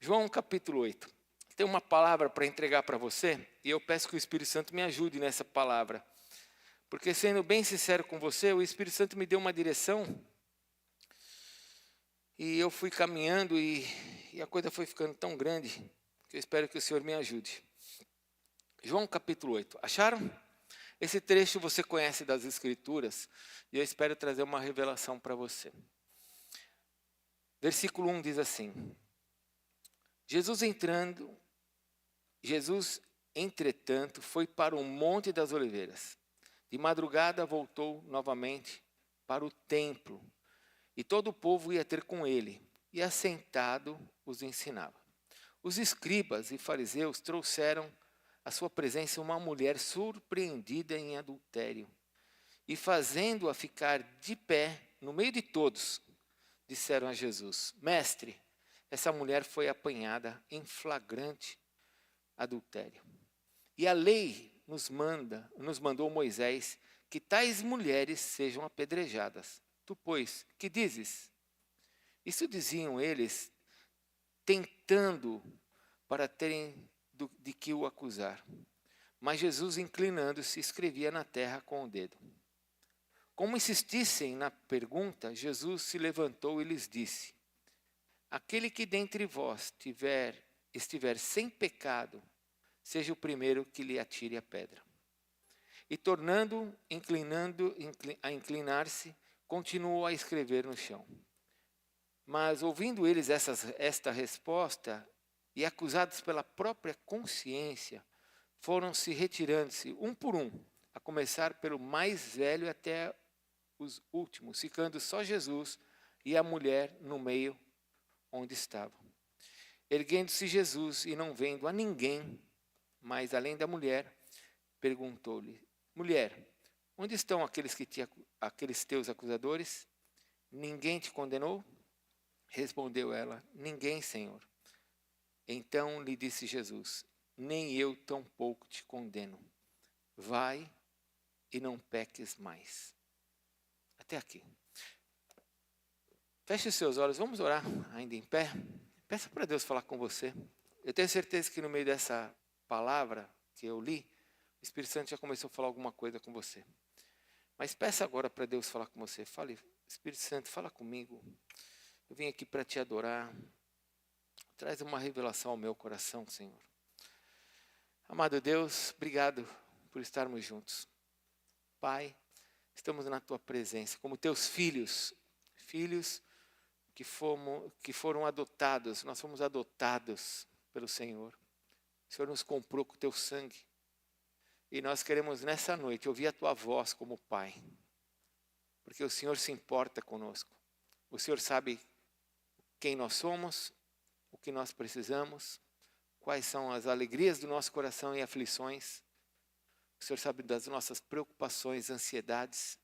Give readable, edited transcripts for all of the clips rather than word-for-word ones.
João capítulo 8. Tem uma palavra para entregar para você e eu peço que o Espírito Santo me ajude nessa palavra. Porque, sendo bem sincero com você, o Espírito Santo me deu uma direção e eu fui caminhando e a coisa foi ficando tão grande que eu espero que o Senhor me ajude. João capítulo 8. Acharam? Esse trecho você conhece das Escrituras e eu espero trazer uma revelação para você. Versículo 1 diz assim: Jesus, entretanto, foi para o Monte das Oliveiras. De madrugada voltou novamente para o templo, e todo o povo ia ter com ele, e assentado os ensinava. Os escribas e fariseus trouxeram à sua presença uma mulher surpreendida em adultério, e fazendo-a ficar de pé no meio de todos, disseram a Jesus: Mestre, essa mulher foi apanhada em flagrante adultério. E a lei nos mandou Moisés que tais mulheres sejam apedrejadas. Tu, pois, que dizes? Isso diziam eles, tentando para terem de que o acusar. Mas Jesus, inclinando-se, escrevia na terra com o dedo. Como insistissem na pergunta, Jesus se levantou e lhes disse: Aquele que dentre vós estiver sem pecado, seja o primeiro que lhe atire a pedra. E tornando a inclinar-se, continuou a escrever no chão. Mas ouvindo eles esta resposta, e acusados pela própria consciência, foram se retirando-se um por um, a começar pelo mais velho até os últimos, ficando só Jesus e a mulher no meio onde estavam. Erguendo-se Jesus e não vendo a ninguém, mas além da mulher, perguntou-lhe: Mulher, onde estão aqueles teus acusadores? Ninguém te condenou? Respondeu ela: Ninguém, Senhor. Então lhe disse Jesus: Nem eu tampouco te condeno. Vai e não peques mais. Até aqui. Feche os seus olhos, vamos orar ainda em pé. Peça para Deus falar com você. Eu tenho certeza que no meio dessa palavra que eu li, o Espírito Santo já começou a falar alguma coisa com você. Mas peça agora para Deus falar com você. Fale: Espírito Santo, fala comigo. Eu vim aqui para te adorar. Traz uma revelação ao meu coração, Senhor. Amado Deus, obrigado por estarmos juntos. Pai, estamos na tua presença como teus filhos que foram adotados. Nós fomos adotados pelo Senhor. O Senhor nos comprou com o teu sangue. E nós queremos nessa noite ouvir a tua voz como Pai. Porque o Senhor se importa conosco. O Senhor sabe quem nós somos, o que nós precisamos, quais são as alegrias do nosso coração e aflições. O Senhor sabe das nossas preocupações, ansiedades,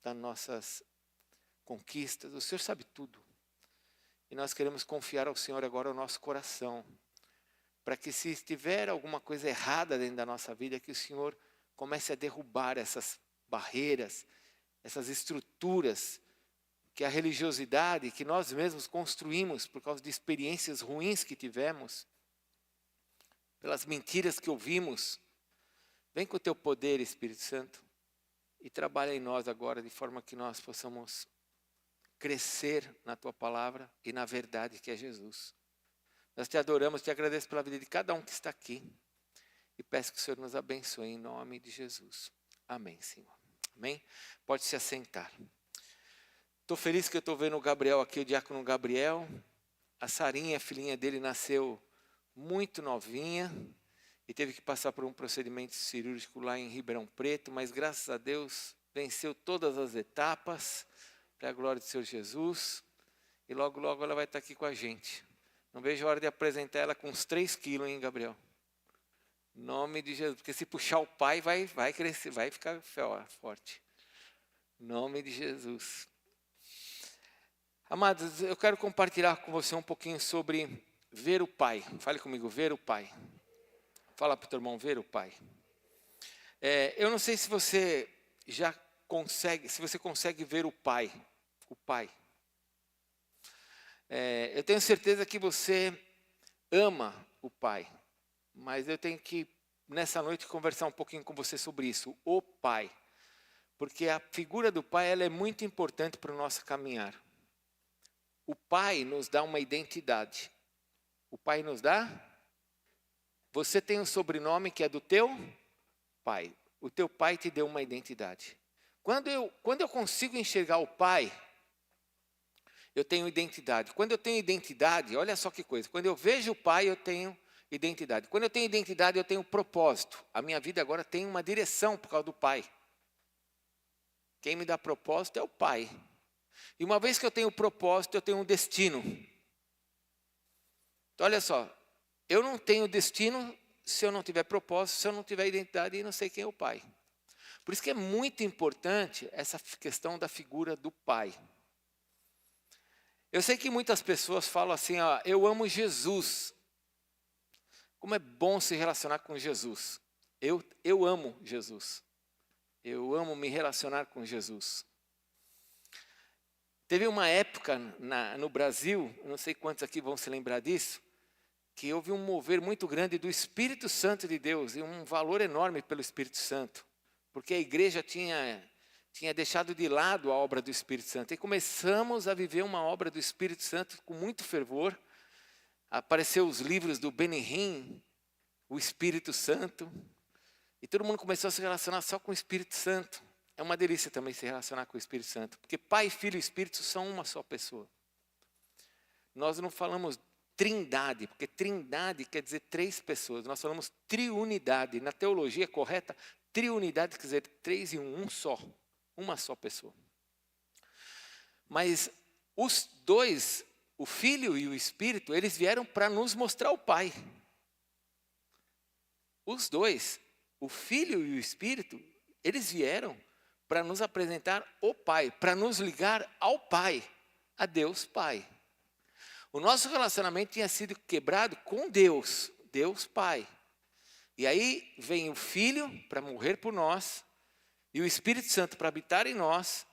das nossas conquistas. O Senhor sabe tudo. E nós queremos confiar ao Senhor agora o nosso coração, para que se estiver alguma coisa errada dentro da nossa vida, que o Senhor comece a derrubar essas barreiras, essas estruturas, que a religiosidade que nós mesmos construímos por causa de experiências ruins que tivemos, pelas mentiras que ouvimos. Vem com o teu poder, Espírito Santo, e trabalha em nós agora de forma que nós possamos crescer na tua palavra e na verdade que é Jesus. Nós te adoramos, te agradeço pela vida de cada um que está aqui e peço que o Senhor nos abençoe em nome de Jesus. Amém, Senhor. Amém? Pode se assentar. Estou feliz que eu estou vendo o Gabriel aqui, o diácono Gabriel. A Sarinha, a filhinha dele, nasceu muito novinha e teve que passar por um procedimento cirúrgico lá em Ribeirão Preto, mas graças a Deus venceu todas as etapas, para a glória do Senhor Jesus, e logo, logo ela vai estar aqui com a gente. Não vejo a hora de apresentar ela com uns 3 quilos, hein, Gabriel? Em nome de Jesus, porque se puxar o pai, vai crescer, vai ficar forte. Em nome de Jesus. Amados, eu quero compartilhar com você um pouquinho sobre ver o Pai. Fale comigo, ver o Pai. Fala para o teu irmão, ver o Pai. Eu não sei se você consegue ver o Pai. O Pai. Eu tenho certeza que você ama o Pai. Mas eu tenho que, nessa noite, conversar um pouquinho com você sobre isso, o Pai. Porque a figura do Pai ela é muito importante para o nosso caminhar. O Pai nos dá uma identidade. O Pai nos dá. Você tem um sobrenome que é do teu pai. O teu pai te deu uma identidade. Quando eu consigo enxergar o Pai, eu tenho identidade. Quando eu tenho identidade, olha só que coisa. Quando eu vejo o Pai, eu tenho identidade. Quando eu tenho identidade, eu tenho propósito. A minha vida agora tem uma direção por causa do Pai. Quem me dá propósito é o Pai. E uma vez que eu tenho propósito, eu tenho um destino. Então, olha só. Eu não tenho destino se eu não tiver propósito, se eu não tiver identidade e não sei quem é o Pai. Por isso que é muito importante essa questão da figura do Pai. Eu sei que muitas pessoas falam assim, ó, eu amo Jesus. Como é bom se relacionar com Jesus. Eu amo Jesus. Eu amo me relacionar com Jesus. Teve uma época no Brasil, não sei quantos aqui vão se lembrar disso, que houve um mover muito grande do Espírito Santo de Deus e um valor enorme pelo Espírito Santo. Porque a igreja tinha deixado de lado a obra do Espírito Santo. E começamos a viver uma obra do Espírito Santo com muito fervor. Apareceu os livros do Benny Hinn, o Espírito Santo. E todo mundo começou a se relacionar só com o Espírito Santo. É uma delícia também se relacionar com o Espírito Santo. Porque Pai, Filho e Espírito são uma só pessoa. Nós não falamos trindade, porque trindade quer dizer três pessoas. Nós falamos triunidade. Na teologia correta, triunidade quer dizer três em um só. Uma só pessoa. Mas os dois, o Filho e o Espírito, eles vieram para nos mostrar o Pai. Os dois, o Filho e o Espírito, eles vieram para nos apresentar o Pai, para nos ligar ao Pai, a Deus Pai. O nosso relacionamento tinha sido quebrado com Deus, Deus Pai. E aí vem o Filho para morrer por nós, e o Espírito Santo para habitar em nós,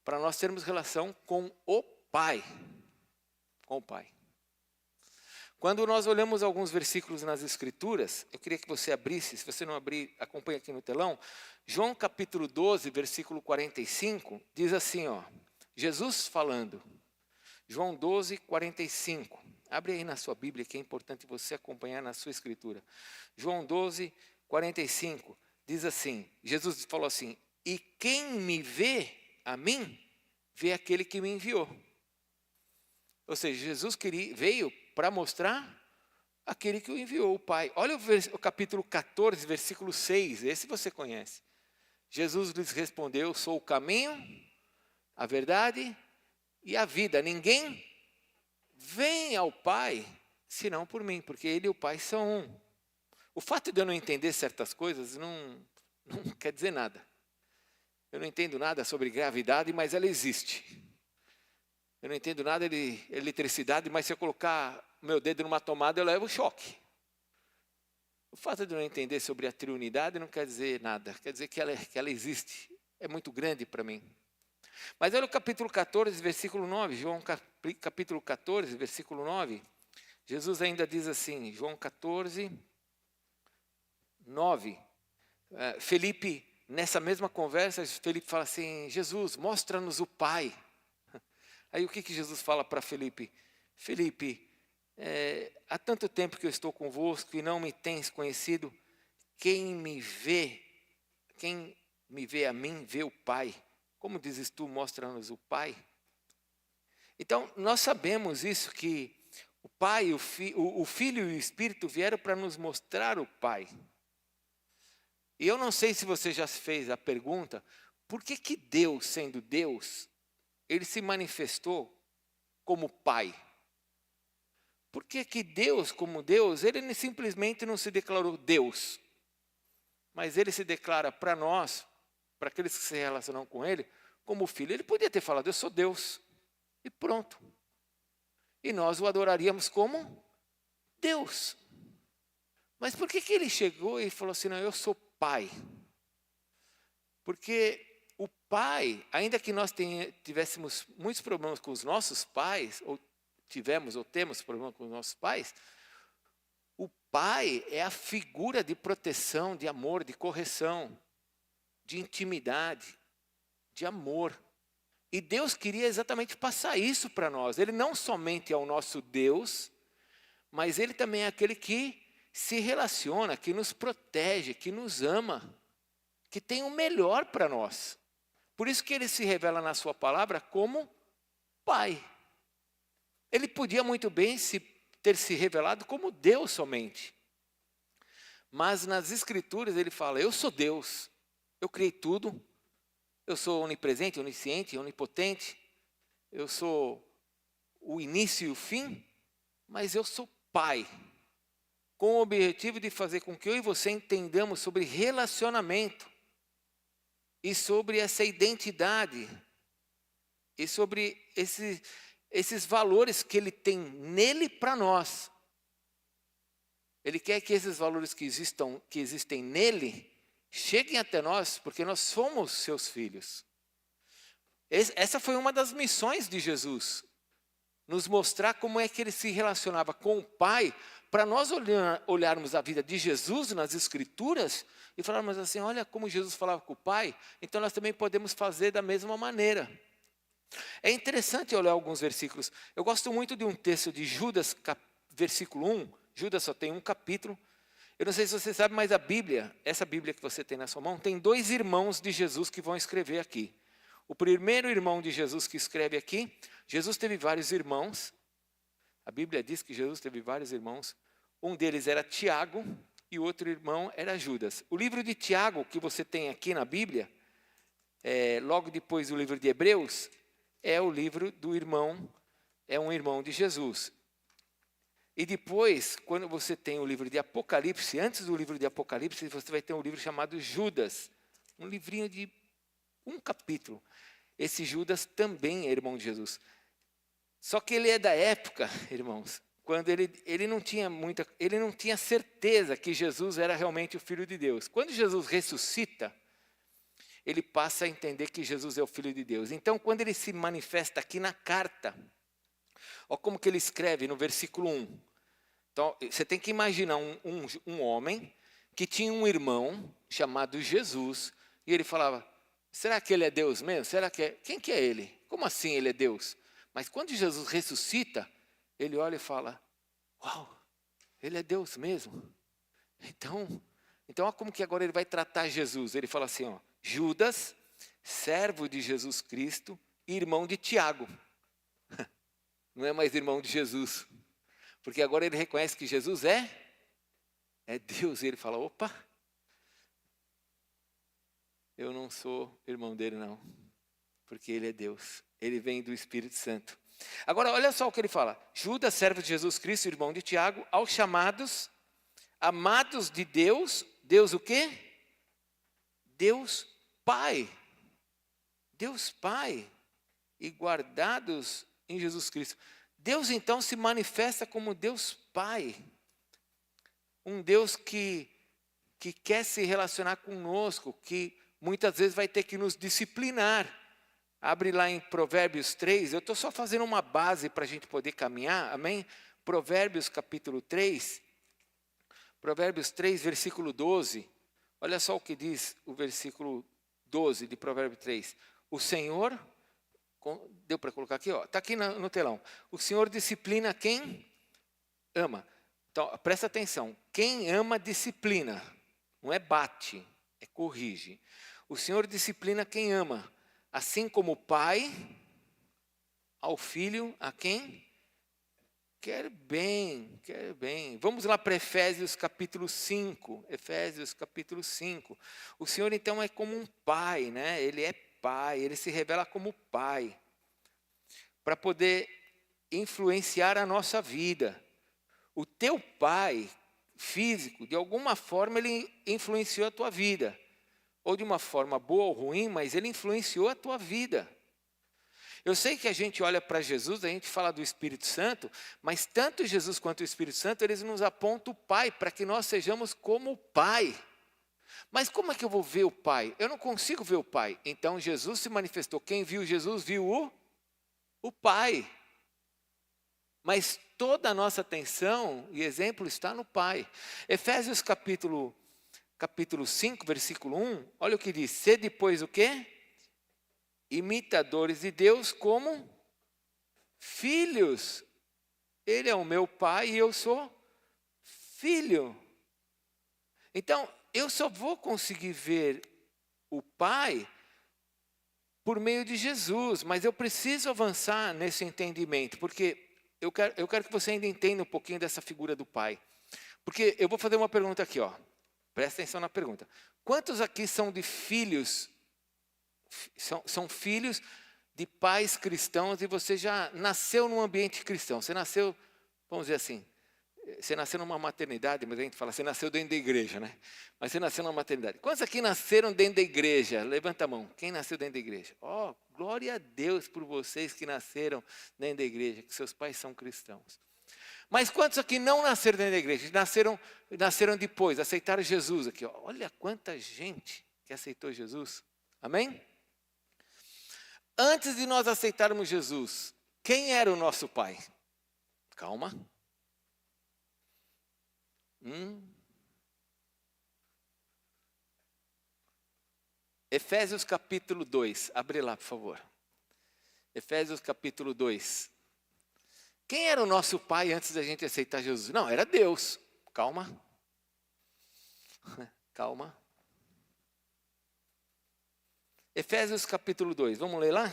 para nós termos relação com o Pai. Com o Pai. Quando nós olhamos alguns versículos nas Escrituras, eu queria que você abrisse, se você não abrir, acompanha aqui no telão. João capítulo 12, versículo 45, diz assim, ó, Jesus falando. João 12, 45. Abre aí na sua Bíblia, que é importante você acompanhar na sua Escritura. João 12, 45, diz assim, Jesus falou assim, e quem me vê a mim, vê aquele que me enviou. Ou seja, Jesus veio para mostrar aquele que o enviou, o Pai. Olha o capítulo 14, versículo 6, esse você conhece. Jesus lhes respondeu, sou o caminho, a verdade e a vida. Ninguém vem ao Pai, senão por mim, porque Ele e o Pai são um. O fato de eu não entender certas coisas não quer dizer nada. Eu não entendo nada sobre gravidade, mas ela existe. Eu não entendo nada de eletricidade, mas se eu colocar meu dedo numa tomada, eu levo choque. O fato de eu não entender sobre a triunidade não quer dizer nada. Quer dizer que ela existe. É muito grande para mim. Mas olha o capítulo 14, versículo 9. João capítulo 14, versículo 9. Jesus ainda diz assim, João 14, 9. Felipe, nessa mesma conversa, Felipe fala assim, Jesus, mostra-nos o Pai. Aí o que Jesus fala para Felipe? Felipe, há tanto tempo que eu estou convosco e não me tens conhecido, quem me vê a mim, vê o Pai. Como dizes tu, mostra-nos o Pai. Então, nós sabemos isso, que o Pai, o Filho e o Espírito vieram para nos mostrar o Pai. E eu não sei se você já fez a pergunta, por que Deus, sendo Deus, Ele se manifestou como Pai? Por que Deus, como Deus, Ele simplesmente não se declarou Deus, mas Ele se declara para nós, para aqueles que se relacionam com Ele, como Filho. Ele podia ter falado, eu sou Deus, e pronto. E nós o adoraríamos como Deus. Mas por que Ele chegou e falou assim, não, eu sou Pai? Porque o Pai, ainda que nós tivéssemos muitos problemas com os nossos pais, ou temos problemas com os nossos pais, O pai é a figura de proteção, de amor, de correção, de intimidade, de amor. E Deus queria exatamente passar isso para nós. Ele não somente é o nosso Deus, mas Ele também é aquele que se relaciona, que nos protege, que nos ama, que tem o melhor para nós. Por isso que Ele se revela na sua palavra como Pai. Ele podia muito bem ter se revelado como Deus somente. Mas nas Escrituras Ele fala, eu sou Deus, eu criei tudo, eu sou onipresente, onisciente, onipotente, eu sou o início e o fim, mas eu sou Pai, com o objetivo de fazer com que eu e você entendamos sobre relacionamento, e sobre essa identidade, e sobre esses valores que Ele tem nele para nós. Ele quer que esses valores que existem nele, cheguem até nós, porque nós somos seus filhos. Essa foi uma das missões de Jesus, nos mostrar como é que Ele se relacionava com o Pai, para nós olharmos a vida de Jesus nas Escrituras e falarmos assim, olha como Jesus falava com o Pai, então nós também podemos fazer da mesma maneira. É interessante olhar alguns versículos. Eu gosto muito de um texto de Judas, versículo 1. Judas só tem um capítulo. Eu não sei se você sabe, mas a Bíblia, essa Bíblia que você tem na sua mão, tem 2 irmãos de Jesus que vão escrever aqui. O primeiro irmão de Jesus que escreve aqui, Jesus teve vários irmãos. A Bíblia diz que Jesus teve vários irmãos. Um deles era Tiago e o outro irmão era Judas. O livro de Tiago, que você tem aqui na Bíblia, logo depois do livro de Hebreus, é o livro do irmão, é um irmão de Jesus. E depois, quando você tem o livro de Apocalipse, antes do livro de Apocalipse, você vai ter um livro chamado Judas. Um livrinho de um capítulo. Esse Judas também é irmão de Jesus. Só que ele é da época, irmãos, quando ele não tinha certeza que Jesus era realmente o Filho de Deus. Quando Jesus ressuscita, ele passa a entender que Jesus é o Filho de Deus. Então, quando ele se manifesta aqui na carta, olha como que ele escreve no versículo 1. Então, você tem que imaginar um homem que tinha um irmão chamado Jesus, e ele falava, será que ele é Deus mesmo? Quem que é ele? Como assim ele é Deus? Mas quando Jesus ressuscita, ele olha e fala, uau, ele é Deus mesmo. Então olha como que agora ele vai tratar Jesus. Ele fala assim, ó, Judas, servo de Jesus Cristo, irmão de Tiago. Não é mais irmão de Jesus. Porque agora ele reconhece que Jesus é Deus. E ele fala, opa, eu não sou irmão dele não. Porque ele é Deus. Ele vem do Espírito Santo. Agora, olha só o que ele fala. Judas, servo de Jesus Cristo, irmão de Tiago, aos chamados, amados de Deus. Deus o quê? Deus Pai. Deus Pai. E guardados em Jesus Cristo. Deus então se manifesta como Deus Pai. Um Deus que quer se relacionar conosco, que muitas vezes vai ter que nos disciplinar. Abre lá em Provérbios 3, eu estou só fazendo uma base para a gente poder caminhar, amém? Provérbios capítulo 3, Provérbios 3, versículo 12. Olha só o que diz o versículo 12 de Provérbios 3. O Senhor, deu para colocar aqui, está aqui no telão. O Senhor disciplina quem ama. Então, presta atenção, quem ama disciplina, não é bate, é corrige. O Senhor disciplina quem ama. Assim como o pai ao filho, a quem? Quer bem, quer bem. Vamos lá para Efésios capítulo 5. Efésios capítulo 5. O Senhor então é como um pai, né? Ele é pai, ele se revela como pai. Para poder influenciar a nossa vida. O teu pai físico, de alguma forma, ele influenciou a tua vida. Ou de uma forma boa ou ruim, mas ele influenciou a tua vida. Eu sei que a gente olha para Jesus, a gente fala do Espírito Santo, mas tanto Jesus quanto o Espírito Santo, eles nos apontam o Pai, para que nós sejamos como o Pai. Mas como é que eu vou ver o Pai? Eu não consigo ver o Pai. Então Jesus se manifestou. Quem viu Jesus viu o Pai. Mas toda a nossa atenção e exemplo está no Pai. Efésios capítulo 5, versículo 1, olha o que diz. Sede, pois, o quê? Imitadores de Deus como filhos. Ele é o meu pai e eu sou filho. Então, eu só vou conseguir ver o Pai por meio de Jesus, mas eu preciso avançar nesse entendimento, porque eu quero que você ainda entenda um pouquinho dessa figura do Pai. Porque eu vou fazer uma pergunta aqui, ó. Presta atenção na pergunta. Quantos aqui são de filhos, são filhos de pais cristãos e você já nasceu num ambiente cristão? Você nasceu, vamos dizer assim, você nasceu numa maternidade, mas a gente fala, você nasceu dentro da igreja, né? Mas você nasceu numa maternidade. Quantos aqui nasceram dentro da igreja? Levanta a mão. Quem nasceu dentro da igreja? Ó, glória a Deus por vocês que nasceram dentro da igreja, que seus pais são cristãos. Mas quantos aqui não nasceram dentro da igreja? Nasceram depois, aceitaram Jesus aqui. Ó. Olha quanta gente que aceitou Jesus. Amém? Antes de nós aceitarmos Jesus, quem era o nosso pai? Calma. Efésios capítulo 2, abre lá, por favor. Efésios capítulo 2. Quem era o nosso pai antes da gente aceitar Jesus? Não, era Deus. Calma. Calma. Efésios capítulo 2, vamos ler lá?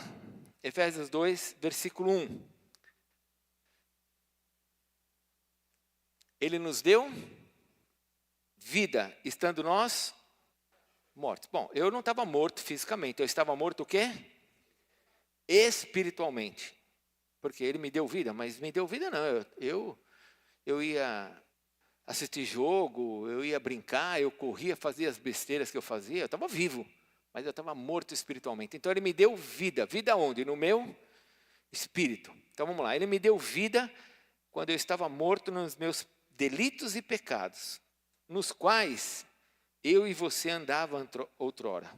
Efésios 2, versículo 1. Ele nos deu vida, estando nós mortos. Bom, eu não estava morto fisicamente, eu estava morto o quê? Espiritualmente. Porque ele me deu vida, mas me deu vida não. Eu ia assistir jogo, eu ia brincar, eu corria, fazia as besteiras que eu fazia, eu estava vivo, mas eu estava morto espiritualmente. Então ele me deu vida. Vida onde? No meu espírito. Então vamos lá, ele me deu vida quando eu estava morto nos meus delitos e pecados, nos quais eu e você andavam outrora,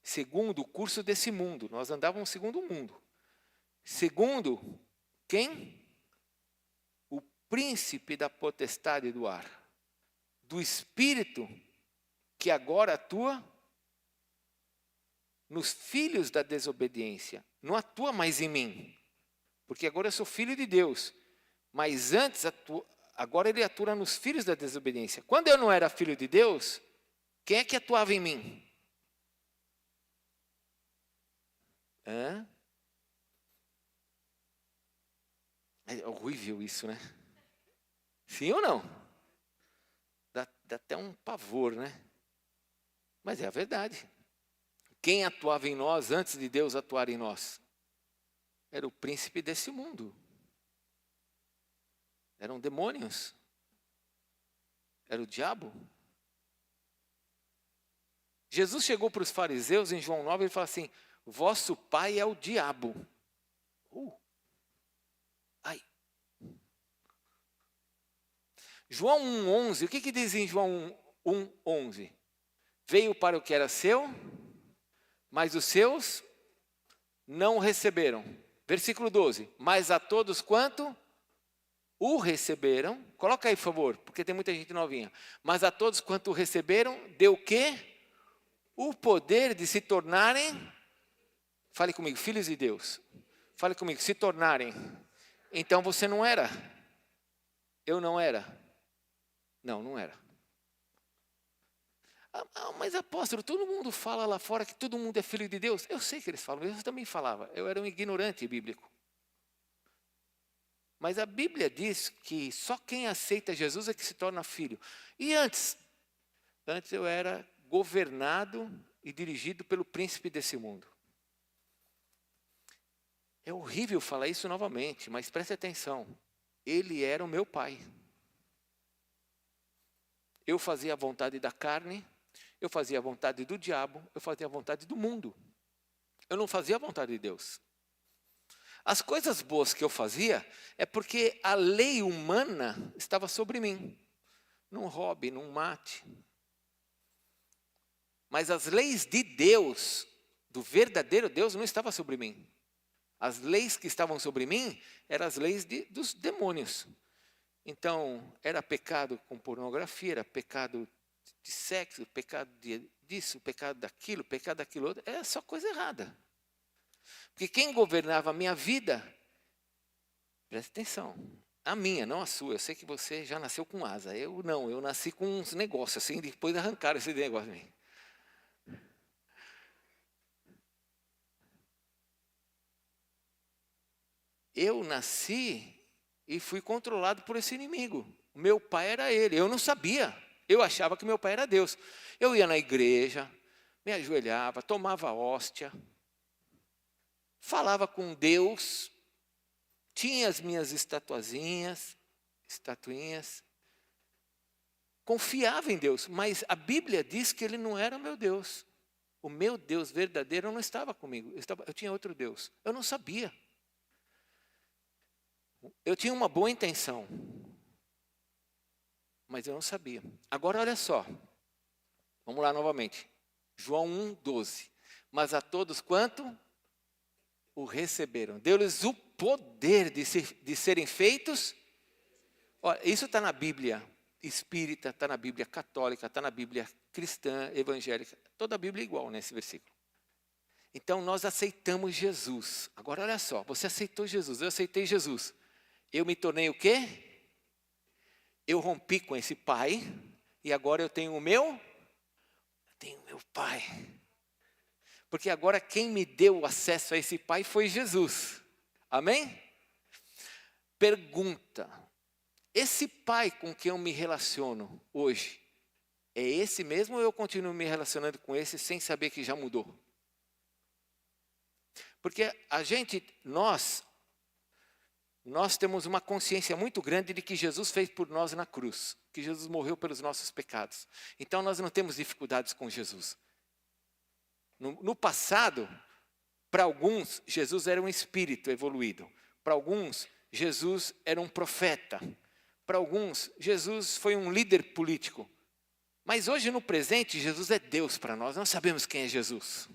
segundo o curso desse mundo. Nós andávamos segundo o mundo. Segundo quem? O príncipe da potestade do ar, do espírito que agora atua nos filhos da desobediência. Não atua mais em mim, porque agora eu sou filho de Deus. Mas antes, agora ele atua nos filhos da desobediência. Quando eu não era filho de Deus, quem é que atuava em mim? É horrível isso, né? Sim ou não? Dá até um pavor, né? Mas é a verdade. Quem atuava em nós antes de Deus atuar em nós? Era o príncipe desse mundo. Eram demônios. Era o diabo. Jesus chegou para os fariseus em João 9 e falou assim: vosso pai é o diabo. Ai. João 1,11, o que diz em João 1,11? Veio para o que era seu, mas os seus não o receberam. Versículo 12, mas a todos quanto o receberam, coloca aí por favor, porque tem muita gente novinha. Mas a todos quanto o receberam, deu o quê? O poder de se tornarem, fale comigo, filhos de Deus. Fale comigo, se tornarem. Então você não era. Eu não era. Não era. Mas apóstolo, todo mundo fala lá fora que todo mundo é filho de Deus. Eu sei que eles falam, eu também falava. Eu era um ignorante bíblico. Mas a Bíblia diz que só quem aceita Jesus é que se torna filho. E antes eu era governado e dirigido pelo príncipe desse mundo. É horrível falar isso novamente, mas preste atenção. Ele era o meu pai. Eu fazia a vontade da carne, eu fazia a vontade do diabo, eu fazia a vontade do mundo. Eu não fazia a vontade de Deus. As coisas boas que eu fazia é porque a lei humana estava sobre mim. Não roube, não mate. Mas as leis de Deus, do verdadeiro Deus, não estavam sobre mim. As leis que estavam sobre mim eram as leis dos demônios. Então, era pecado com pornografia, era pecado de sexo, pecado disso, pecado daquilo outro. Era só coisa errada. Porque quem governava a minha vida, presta atenção, a minha, não a sua. Eu sei que você já nasceu com asa. Eu não, eu nasci com uns negócios assim, depois arrancaram esse negócio de mim. Eu nasci e fui controlado por esse inimigo. Meu pai era ele, eu não sabia. Eu achava que meu pai era Deus. Eu ia na igreja, me ajoelhava, tomava hóstia, falava com Deus, tinha as minhas estatuinhas, confiava em Deus, mas a Bíblia diz que ele não era meu Deus. O meu Deus verdadeiro não estava comigo, eu tinha outro Deus, eu não sabia. Eu tinha uma boa intenção, mas eu não sabia. Agora olha só, vamos lá novamente, João 1,12. Mas a todos quanto o receberam, deu-lhes o poder de serem feitos. Olha, isso está na Bíblia espírita, está na Bíblia católica, está na Bíblia cristã, evangélica, toda a Bíblia é igual nesse versículo. Então nós aceitamos Jesus. Agora olha só, você aceitou Jesus, eu aceitei Jesus. Eu me tornei o quê? Eu rompi com esse pai e agora eu tenho o meu pai. Porque agora quem me deu acesso a esse pai foi Jesus. Amém? Pergunta: esse pai com quem eu me relaciono hoje, é esse mesmo ou eu continuo me relacionando com esse sem saber que já mudou? Porque nós temos uma consciência muito grande de que Jesus fez por nós na cruz, que Jesus morreu pelos nossos pecados. Então nós não temos dificuldades com Jesus. No passado, para alguns, Jesus era um espírito evoluído. Para alguns, Jesus era um profeta. Para alguns, Jesus foi um líder político. Mas hoje, no presente, Jesus é Deus para nós. Nós sabemos quem é Jesus.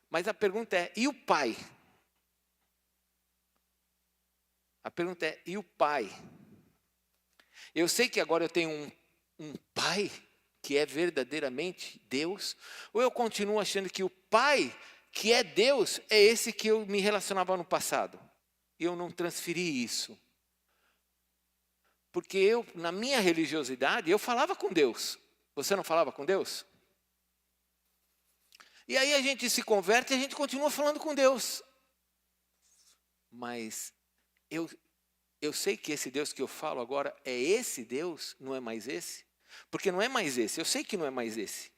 Mas a pergunta é, e o Pai? A pergunta é, e o Pai? Eu sei que agora eu tenho um Pai que é verdadeiramente Deus, ou eu continuo achando que o Pai, que é Deus, é esse que eu me relacionava no passado? E eu não transferi isso. Porque eu, na minha religiosidade, eu falava com Deus. Você não falava com Deus? E aí a gente se converte e a gente continua falando com Deus. Mas eu sei que esse Deus que eu falo agora é esse Deus, não é mais esse. Porque não é mais esse, eu sei que não é mais esse.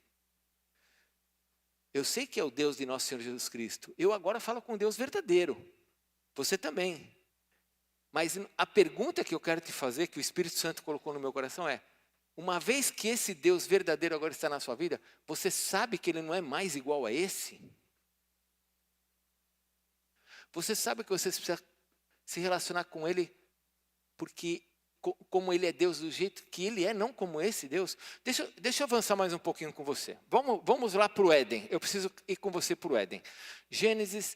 Eu sei que é o Deus de nosso Senhor Jesus Cristo. Eu agora falo com Deus verdadeiro. Você também. Mas a pergunta que eu quero te fazer, que o Espírito Santo colocou no meu coração é, uma vez que esse Deus verdadeiro agora está na sua vida, você sabe que ele não é mais igual a esse? Você sabe que você precisa se relacionar com ele, porque como ele é Deus do jeito que ele é, não como esse Deus. Deixa eu avançar mais um pouquinho com você. Vamos lá para o Éden. Eu preciso ir com você para o Éden. Gênesis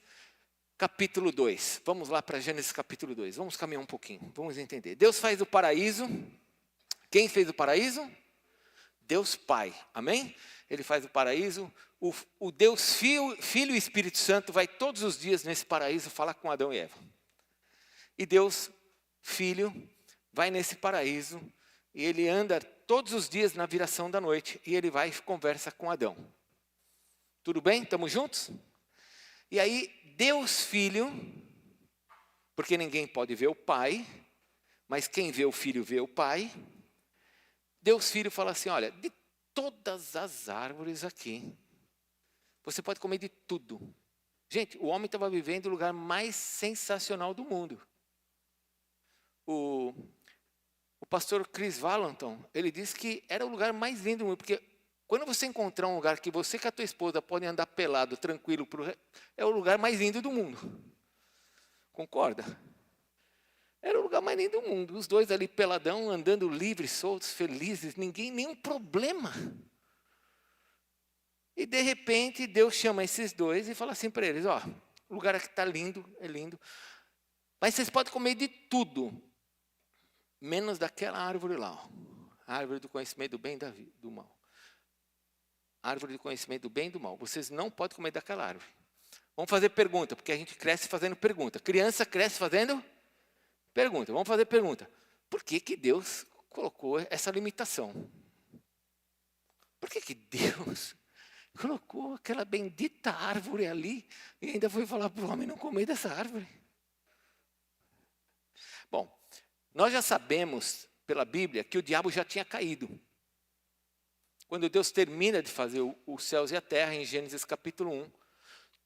capítulo 2. Vamos lá para Gênesis capítulo 2. Vamos caminhar um pouquinho. Vamos entender. Deus faz o paraíso. Quem fez o paraíso? Deus Pai. Amém? Ele faz o paraíso. O Deus Filho e Espírito Santo vai todos os dias nesse paraíso falar com Adão e Eva. E Deus Filho vai nesse paraíso e ele anda todos os dias na viração da noite e ele vai e conversa com Adão. Tudo bem? Estamos juntos? E aí Deus Filho, porque ninguém pode ver o Pai, mas quem vê o Filho vê o Pai. Deus Filho fala assim, olha, de todas as árvores aqui, você pode comer de tudo. Gente, o homem estava vivendo o lugar mais sensacional do mundo. O pastor Chris Valentin, ele disse que era o lugar mais lindo do mundo, porque quando você encontrar um lugar que você e a tua esposa podem andar pelado, tranquilo, é o lugar mais lindo do mundo. Concorda? Era o lugar mais lindo do mundo. Os dois ali peladão, andando livres, soltos, felizes, nenhum problema. E de repente Deus chama esses dois e fala assim para eles, ó, O lugar aqui está lindo, é lindo. Mas vocês podem comer de tudo, menos daquela árvore lá. Ó. A árvore do conhecimento do bem e do mal. A árvore do conhecimento do bem e do mal. Vocês não podem comer daquela árvore. Vamos fazer pergunta, porque a gente cresce fazendo pergunta. Criança cresce fazendo pergunta. Vamos fazer pergunta. Por que Deus colocou essa limitação? Por que Deus colocou aquela bendita árvore ali e ainda foi falar para o homem não comer dessa árvore? Bom, nós já sabemos pela Bíblia que o diabo já tinha caído. Quando Deus termina de fazer os céus e a terra, em Gênesis capítulo 1,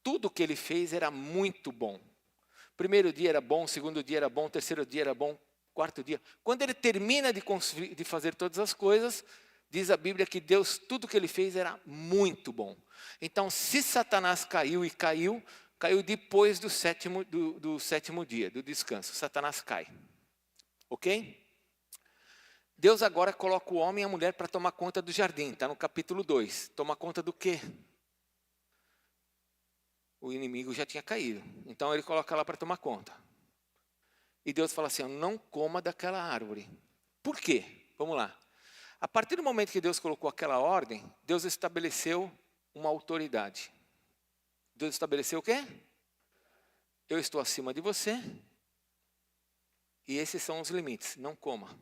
tudo que ele fez era muito bom. O primeiro dia era bom, o segundo dia era bom, o terceiro dia era bom, quarto dia. Quando ele termina de fazer todas as coisas, diz a Bíblia que Deus, tudo que ele fez era muito bom. Então, se Satanás caiu depois do sétimo dia, do descanso. Satanás cai. Ok? Deus agora coloca o homem e a mulher para tomar conta do jardim. Está no capítulo 2. Toma conta do quê? O inimigo já tinha caído. Então ele coloca lá para tomar conta. E Deus fala assim, não coma daquela árvore. Por quê? Vamos lá. A partir do momento que Deus colocou aquela ordem, Deus estabeleceu uma autoridade. Deus estabeleceu o quê? Eu estou acima de você. E esses são os limites. Não coma.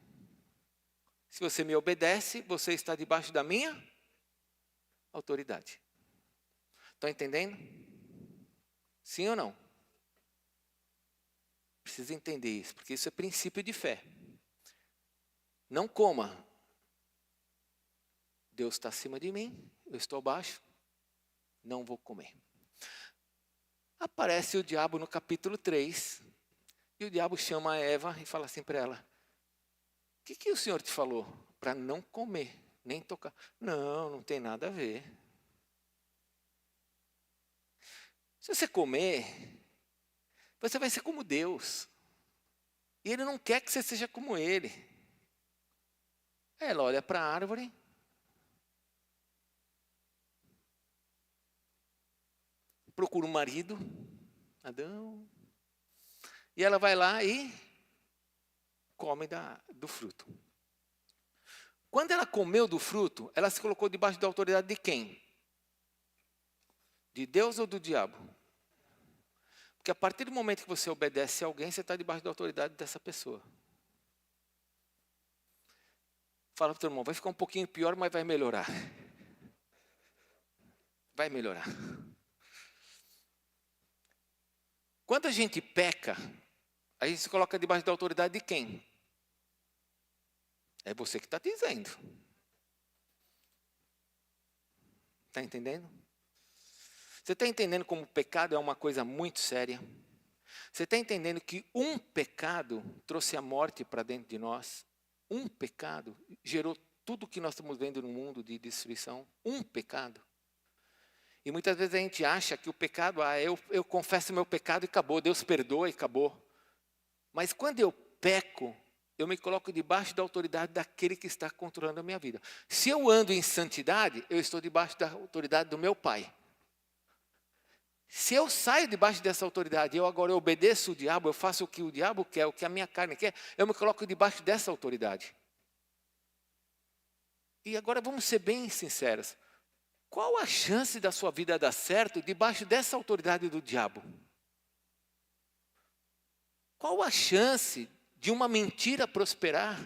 Se você me obedece, você está debaixo da minha autoridade. Estão entendendo? Sim ou não? Precisa entender isso, porque isso é princípio de fé. Não coma. Deus está acima de mim, eu estou abaixo, não vou comer. Aparece o diabo no capítulo 3, e o diabo chama a Eva e fala assim para ela, o que o Senhor te falou? Para não comer, nem tocar. Não tem nada a ver. Se você comer, você vai ser como Deus. E Ele não quer que você seja como Ele. Ela olha para a árvore. Procura um marido, Adão. E ela vai lá e come do fruto. Quando ela comeu do fruto, ela se colocou debaixo da autoridade de quem? De Deus ou do diabo? Porque a partir do momento que você obedece a alguém, você está debaixo da autoridade dessa pessoa. Fala para o teu irmão, vai ficar um pouquinho pior, mas vai melhorar. Vai melhorar. Quando a gente peca, a gente se coloca debaixo da autoridade de quem? É você que está dizendo. Está entendendo? Você está entendendo como o pecado é uma coisa muito séria? Você está entendendo que um pecado trouxe a morte para dentro de nós? Um pecado gerou tudo que nós estamos vendo no mundo de destruição? Um pecado. E muitas vezes a gente acha que o pecado, eu confesso meu pecado e acabou, Deus perdoa e acabou. Mas quando eu peco, eu me coloco debaixo da autoridade daquele que está controlando a minha vida. Se eu ando em santidade, eu estou debaixo da autoridade do meu Pai. Se eu saio debaixo dessa autoridade, eu agora obedeço o diabo, eu faço o que o diabo quer, o que a minha carne quer, eu me coloco debaixo dessa autoridade. E agora vamos ser bem sinceros. Qual a chance da sua vida dar certo debaixo dessa autoridade do diabo? Qual a chance de uma mentira prosperar?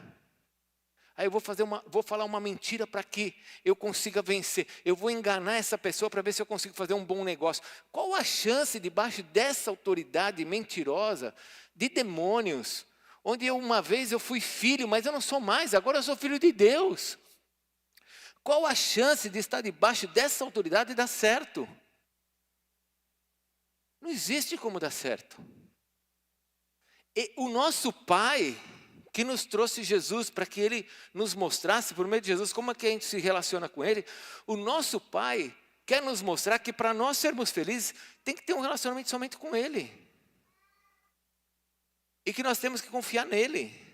Aí eu vou falar uma mentira para que eu consiga vencer. Eu vou enganar essa pessoa para ver se eu consigo fazer um bom negócio. Qual a chance debaixo dessa autoridade mentirosa de demônios, onde uma vez eu fui filho, mas eu não sou mais, agora eu sou filho de Deus. Qual a chance de estar debaixo dessa autoridade e dar certo? Não existe como dar certo. E o nosso Pai, que nos trouxe Jesus para que Ele nos mostrasse, por meio de Jesus, como é que a gente se relaciona com Ele, o nosso Pai quer nos mostrar que para nós sermos felizes, tem que ter um relacionamento somente com Ele. E que nós temos que confiar nele.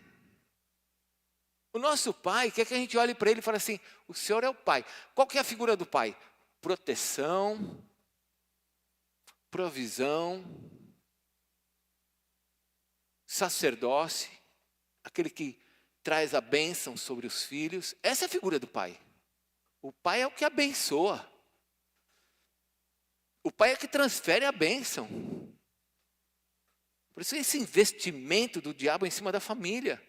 O nosso Pai quer que a gente olhe para Ele e fale assim, o Senhor é o Pai. Qual que é a figura do Pai? Proteção, provisão, sacerdócio, aquele que traz a bênção sobre os filhos. Essa é a figura do pai. O pai é o que abençoa. O pai é que transfere a bênção. Por isso esse investimento do diabo em cima da família.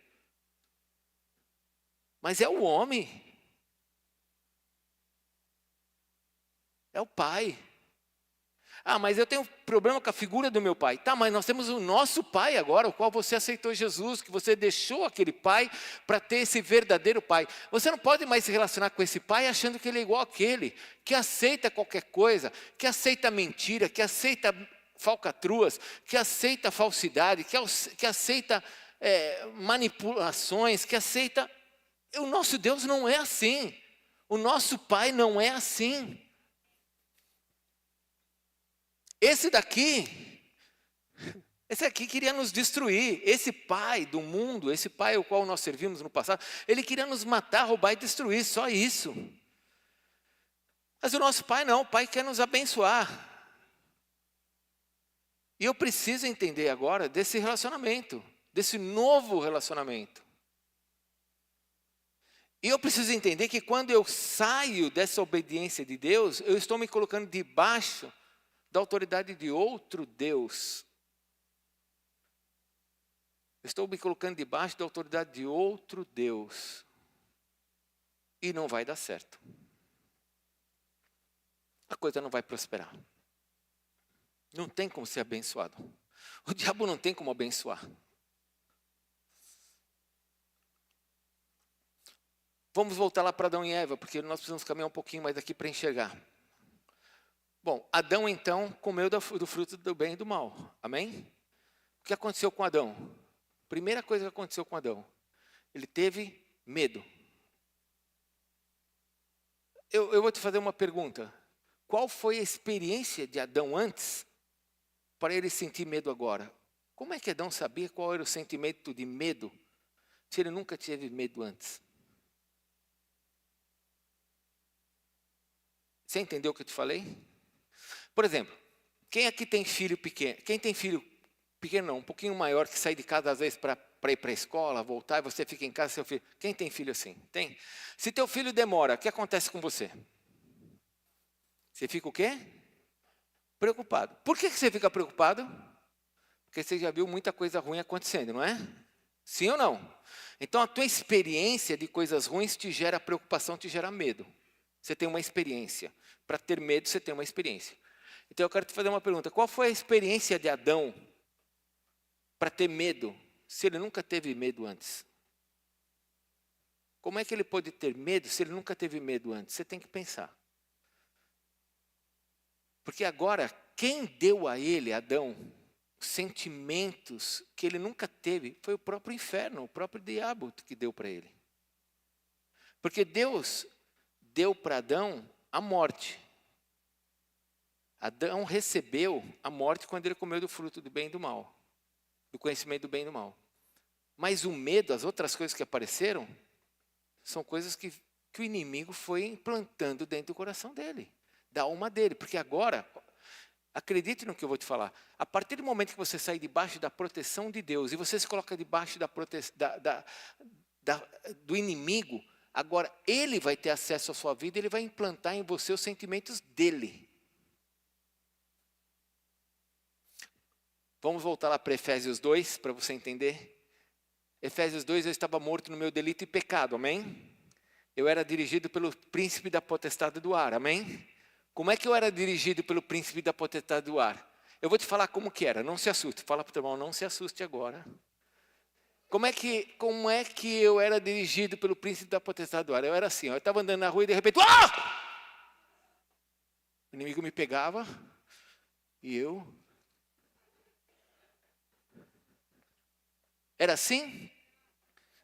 Mas é o homem. É o pai. Ah, mas eu tenho problema com a figura do meu pai. Tá, mas nós temos o nosso pai agora, o qual você aceitou Jesus, que você deixou aquele pai para ter esse verdadeiro pai. Você não pode mais se relacionar com esse pai achando que ele é igual àquele, que aceita qualquer coisa, que aceita mentira, que aceita falcatruas, que aceita falsidade, que aceita manipulações, que aceita... O nosso Deus não é assim. O nosso pai não é assim. Esse aqui queria nos destruir. Esse pai do mundo, esse pai ao qual nós servimos no passado, ele queria nos matar, roubar e destruir, só isso. Mas o nosso pai não, o pai quer nos abençoar. E eu preciso entender agora desse relacionamento, desse novo relacionamento. E eu preciso entender que quando eu saio dessa obediência de Deus, eu estou me colocando debaixo da autoridade de outro Deus. Estou me colocando debaixo da autoridade de outro Deus. E não vai dar certo. A coisa não vai prosperar. Não tem como ser abençoado. O diabo não tem como abençoar. Vamos voltar lá para Adão e Eva, porque nós precisamos caminhar um pouquinho mais daqui para enxergar. Bom, Adão então comeu do fruto do bem e do mal. Amém? O que aconteceu com Adão? Primeira coisa que aconteceu com Adão. Ele teve medo. Eu vou te fazer uma pergunta. Qual foi a experiência de Adão antes para ele sentir medo agora? Como é que Adão sabia qual era o sentimento de medo se ele nunca teve medo antes? Você entendeu o que eu te falei? Por exemplo, quem aqui tem filho pequeno? Quem tem filho pequeno não, um pouquinho maior, que sai de casa às vezes para ir para a escola, voltar, e você fica em casa, seu filho... Quem tem filho assim? Tem? Se teu filho demora, o que acontece com você? Você fica o quê? Preocupado. Por que você fica preocupado? Porque você já viu muita coisa ruim acontecendo, não é? Sim ou não? Então a tua experiência de coisas ruins te gera preocupação, te gera medo. Você tem uma experiência. Para ter medo, você tem uma experiência. Então eu quero te fazer uma pergunta. Qual foi a experiência de Adão para ter medo, se ele nunca teve medo antes? Como é que ele pode ter medo se ele nunca teve medo antes? Você tem que pensar. Porque agora, quem deu a ele, Adão, sentimentos que ele nunca teve, foi o próprio inferno, o próprio diabo que deu para ele. Porque Deus deu para Adão a morte. Adão recebeu a morte quando ele comeu do fruto do bem e do mal. Do conhecimento do bem e do mal. Mas o medo, as outras coisas que apareceram, são coisas que o inimigo foi implantando dentro do coração dele, da alma dele. Porque agora, acredite no que eu vou te falar, a partir do momento que você sai debaixo da proteção de Deus, e você se coloca debaixo do inimigo, agora ele vai ter acesso à sua vida, ele vai implantar em você os sentimentos dele. Vamos voltar lá para Efésios 2, para você entender. Efésios 2, eu estava morto no meu delito e pecado, amém? Eu era dirigido pelo príncipe da potestade do ar, amém? Como é que eu era dirigido pelo príncipe da potestade do ar? Eu vou te falar como que era, não se assuste. Fala para o teu irmão, não se assuste agora. Como é que eu era dirigido pelo príncipe da potestade do ar? Eu era assim, eu estava andando na rua e de repente... O inimigo me pegava e eu... Era assim?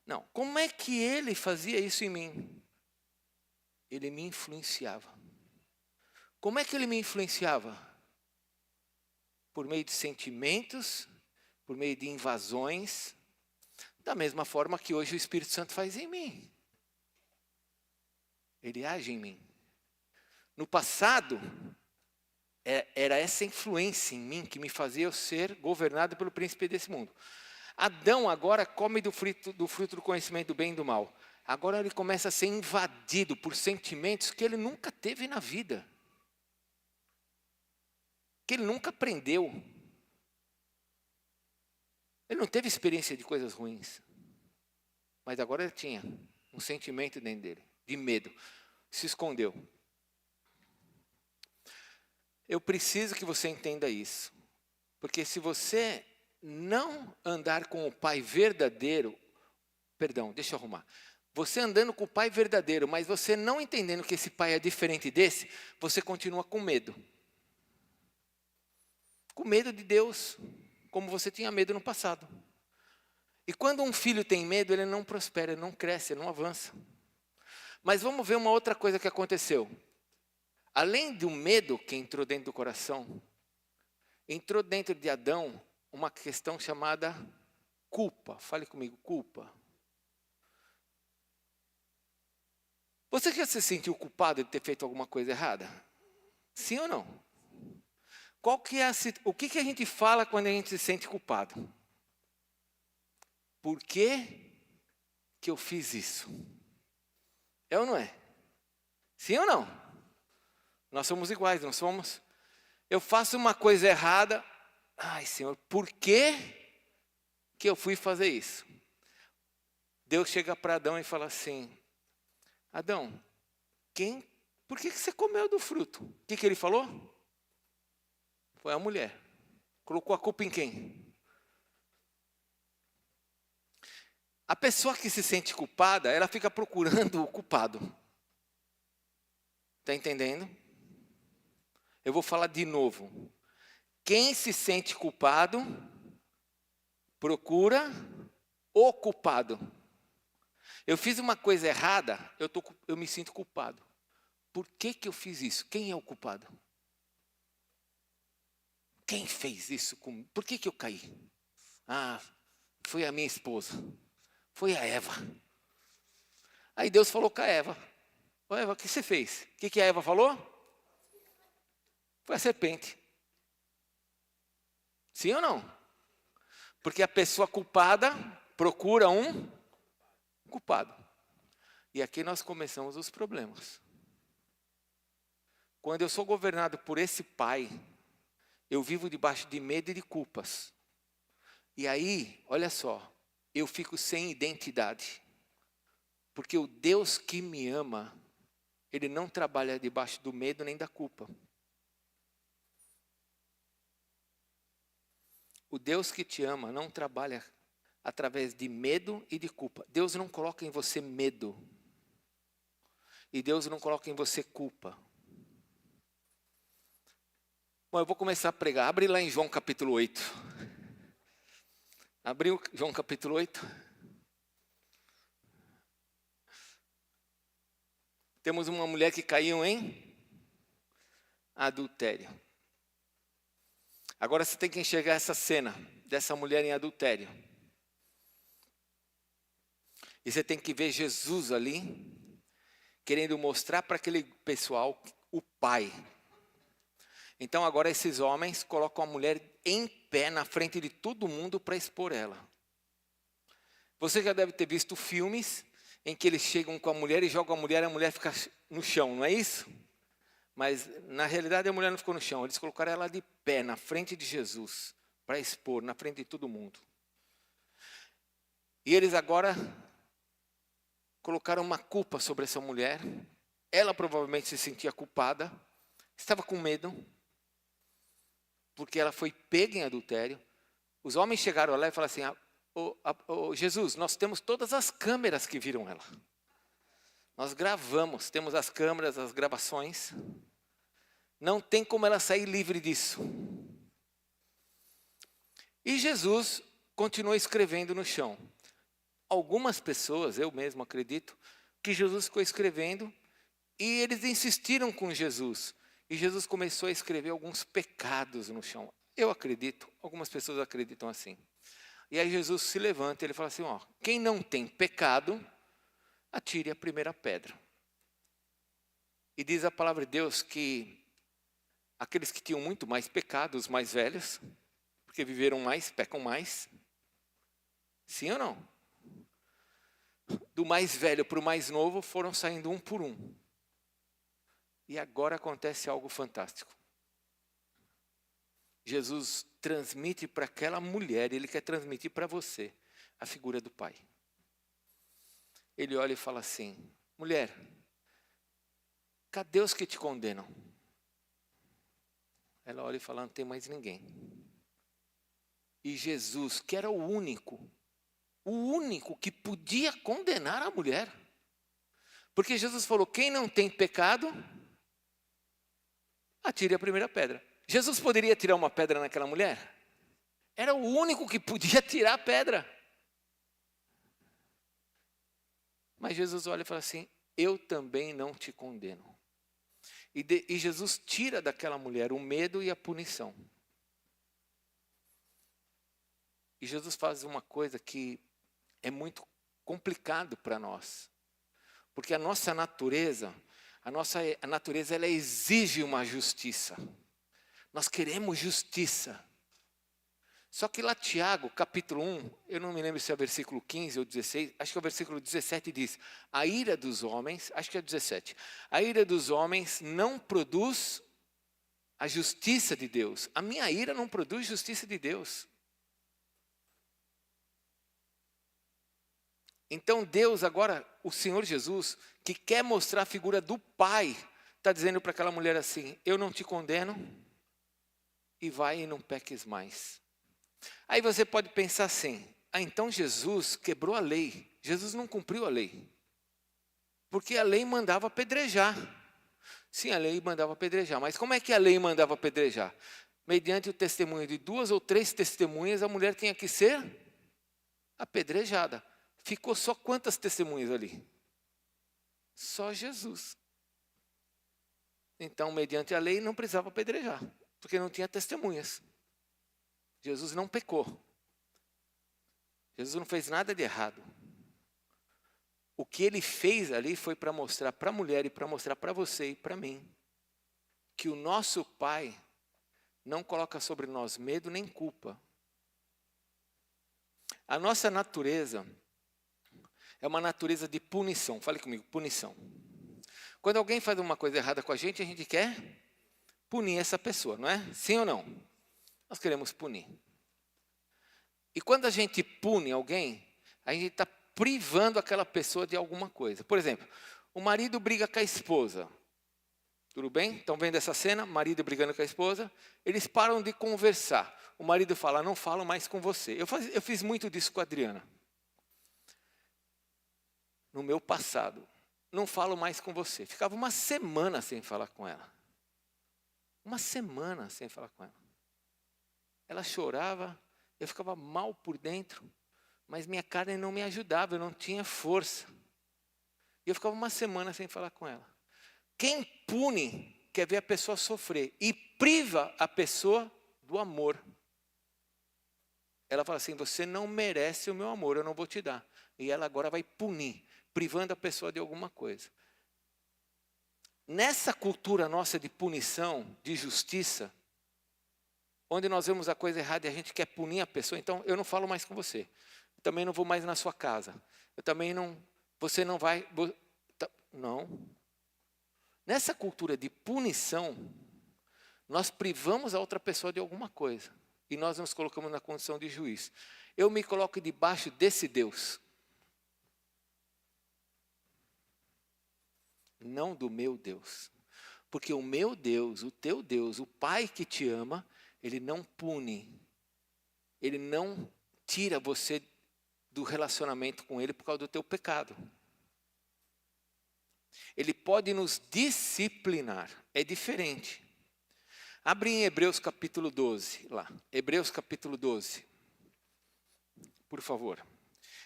Não. Como é que ele fazia isso em mim? Ele me influenciava. Como é que ele me influenciava? Por meio de sentimentos, por meio de invasões, da mesma forma que hoje o Espírito Santo faz em mim. Ele age em mim. No passado, Era essa influência em mim que me fazia eu ser governado pelo príncipe desse mundo. Adão agora come do fruto do conhecimento do bem e do mal. Agora ele começa a ser invadido por sentimentos que ele nunca teve na vida. Que ele nunca aprendeu. Ele não teve experiência de coisas ruins. Mas agora ele tinha um sentimento dentro dele, de medo. Se escondeu. Eu preciso que você entenda isso. Porque se você não andar com o Pai verdadeiro, perdão, deixa eu arrumar. Você andando com o Pai verdadeiro, mas você não entendendo que esse Pai é diferente desse, você continua com medo. Com medo de Deus, como você tinha medo no passado. E quando um filho tem medo, ele não prospera, ele não cresce, ele não avança. Mas vamos ver uma outra coisa que aconteceu. Além do medo que entrou dentro do coração, entrou dentro de Adão uma questão chamada culpa. Fale comigo, culpa. Você já se sentiu culpado de ter feito alguma coisa errada? Sim ou não? O que a gente fala quando a gente se sente culpado? Por que eu fiz isso? É ou não é? Sim ou não? Nós somos iguais, não somos? Eu faço uma coisa errada. Ai, Senhor, por que eu fui fazer isso? Deus chega para Adão e fala assim: Adão, por que você comeu do fruto? O que ele falou? Foi a mulher. Colocou a culpa em quem? A pessoa que se sente culpada, ela fica procurando o culpado. Está entendendo? Eu vou falar de novo. Quem se sente culpado, procura o culpado. Eu fiz uma coisa errada, eu me sinto culpado. Por que eu fiz isso? Quem é o culpado? Quem fez isso comigo? Por que eu caí? Ah, foi a minha esposa. Foi a Eva. Aí Deus falou com a Eva. Ô Eva, o que você fez? O que a Eva falou? Foi a serpente. Sim ou não? Porque a pessoa culpada procura um culpado. E aqui nós começamos os problemas. Quando eu sou governado por esse pai, eu vivo debaixo de medo e de culpas. E aí, olha só, eu fico sem identidade. Porque o Deus que me ama, Ele não trabalha debaixo do medo nem da culpa. O Deus que te ama não trabalha através de medo e de culpa. Deus não coloca em você medo. E Deus não coloca em você culpa. Bom, eu vou começar a pregar. Abre lá em João capítulo 8. Abriu João capítulo 8. Temos uma mulher que caiu em adultério. Agora você tem que enxergar essa cena dessa mulher em adultério. E você tem que ver Jesus ali, querendo mostrar para aquele pessoal o Pai. Então agora esses homens colocam a mulher em pé na frente de todo mundo para expor ela. Você já deve ter visto filmes em que eles chegam com a mulher e jogam a mulher fica no chão, não é isso? Mas na realidade a mulher não ficou no chão, eles colocaram ela de pé na frente de Jesus, para expor, na frente de todo mundo. E eles agora colocaram uma culpa sobre essa mulher, ela provavelmente se sentia culpada, estava com medo, porque ela foi pega em adultério. Os homens chegaram lá e falaram assim, Jesus, nós temos todas as câmeras que viram ela. Nós gravamos, temos as câmeras, as gravações. Não tem como ela sair livre disso. E Jesus continuou escrevendo no chão. Algumas pessoas, eu mesmo acredito, que Jesus ficou escrevendo e eles insistiram com Jesus. E Jesus começou a escrever alguns pecados no chão. Eu acredito, algumas pessoas acreditam assim. E aí Jesus se levanta e ele fala assim, quem não tem pecado, atire a primeira pedra. E diz a palavra de Deus que Aqueles que tinham muito mais pecado, os mais velhos, porque viveram mais, pecam mais. Sim ou não? Do mais velho para o mais novo foram saindo um por um. E agora acontece algo fantástico. Jesus transmite para aquela mulher, ele quer transmitir para você a figura do Pai. Ele olha e fala assim: mulher, cadê os que te condenam? Ela olha e fala: não tem mais ninguém. E Jesus, que era o único que podia condenar a mulher. Porque Jesus falou: quem não tem pecado, atire a primeira pedra. Jesus poderia tirar uma pedra naquela mulher? Era o único que podia tirar a pedra. Mas Jesus olha e fala assim: eu também não te condeno. E Jesus tira daquela mulher o medo e a punição. E Jesus faz uma coisa que é muito complicado para nós. Porque a nossa natureza, a natureza ela exige uma justiça. Nós queremos justiça. Só que lá Tiago, capítulo 1, eu não me lembro se é o versículo 15 ou 16, acho que é o versículo 17 diz: a ira dos homens, acho que é 17, a ira dos homens não produz a justiça de Deus. A minha ira não produz justiça de Deus. Então Deus agora, o Senhor Jesus, que quer mostrar a figura do Pai, está dizendo para aquela mulher assim: eu não te condeno, e vai e não peques mais. Aí você pode pensar assim: então Jesus quebrou a lei. Jesus não cumpriu a lei. Porque a lei mandava apedrejar. Sim, a lei mandava apedrejar. Mas como é que a lei mandava apedrejar? Mediante o testemunho de 2 ou 3 testemunhas, a mulher tinha que ser apedrejada. Ficou só quantas testemunhas ali? Só Jesus. Então, mediante a lei, não precisava apedrejar, porque não tinha testemunhas. Jesus não pecou. Jesus não fez nada de errado. O que ele fez ali foi para mostrar para a mulher e para mostrar para você e para mim que o nosso Pai não coloca sobre nós medo nem culpa. A nossa natureza é uma natureza de punição. Fale comigo, punição. Quando alguém faz uma coisa errada com a gente quer punir essa pessoa, não é? Sim ou não? Nós queremos punir. E quando a gente pune alguém, a gente está privando aquela pessoa de alguma coisa. Por exemplo, o marido briga com a esposa. Tudo bem? Estão vendo essa cena? Marido brigando com a esposa. Eles param de conversar. O marido fala: não falo mais com você. Eu fiz muito disso com a Adriana. No meu passado. Não falo mais com você. Ficava uma semana sem falar com ela. Uma semana sem falar com ela. Ela chorava, eu ficava mal por dentro, mas minha carne não me ajudava, eu não tinha força. E eu ficava uma semana sem falar com ela. Quem pune quer ver a pessoa sofrer e priva a pessoa do amor. Ela fala assim: você não merece o meu amor, eu não vou te dar. E ela agora vai punir, privando a pessoa de alguma coisa. Nessa cultura nossa de punição, de justiça, onde nós vemos a coisa errada e a gente quer punir a pessoa, então eu não falo mais com você. Eu também não vou mais na sua casa. Eu também não, você não vai, não. Nessa cultura de punição, nós privamos a outra pessoa de alguma coisa. E nós nos colocamos na condição de juiz. Eu me coloco debaixo desse Deus. Não do meu Deus. Porque o meu Deus, o teu Deus, o Pai que te ama, Ele não pune. Ele não tira você do relacionamento com Ele por causa do teu pecado. Ele pode nos disciplinar. É diferente. Abre em Hebreus capítulo 12, lá. Hebreus capítulo 12. Por favor.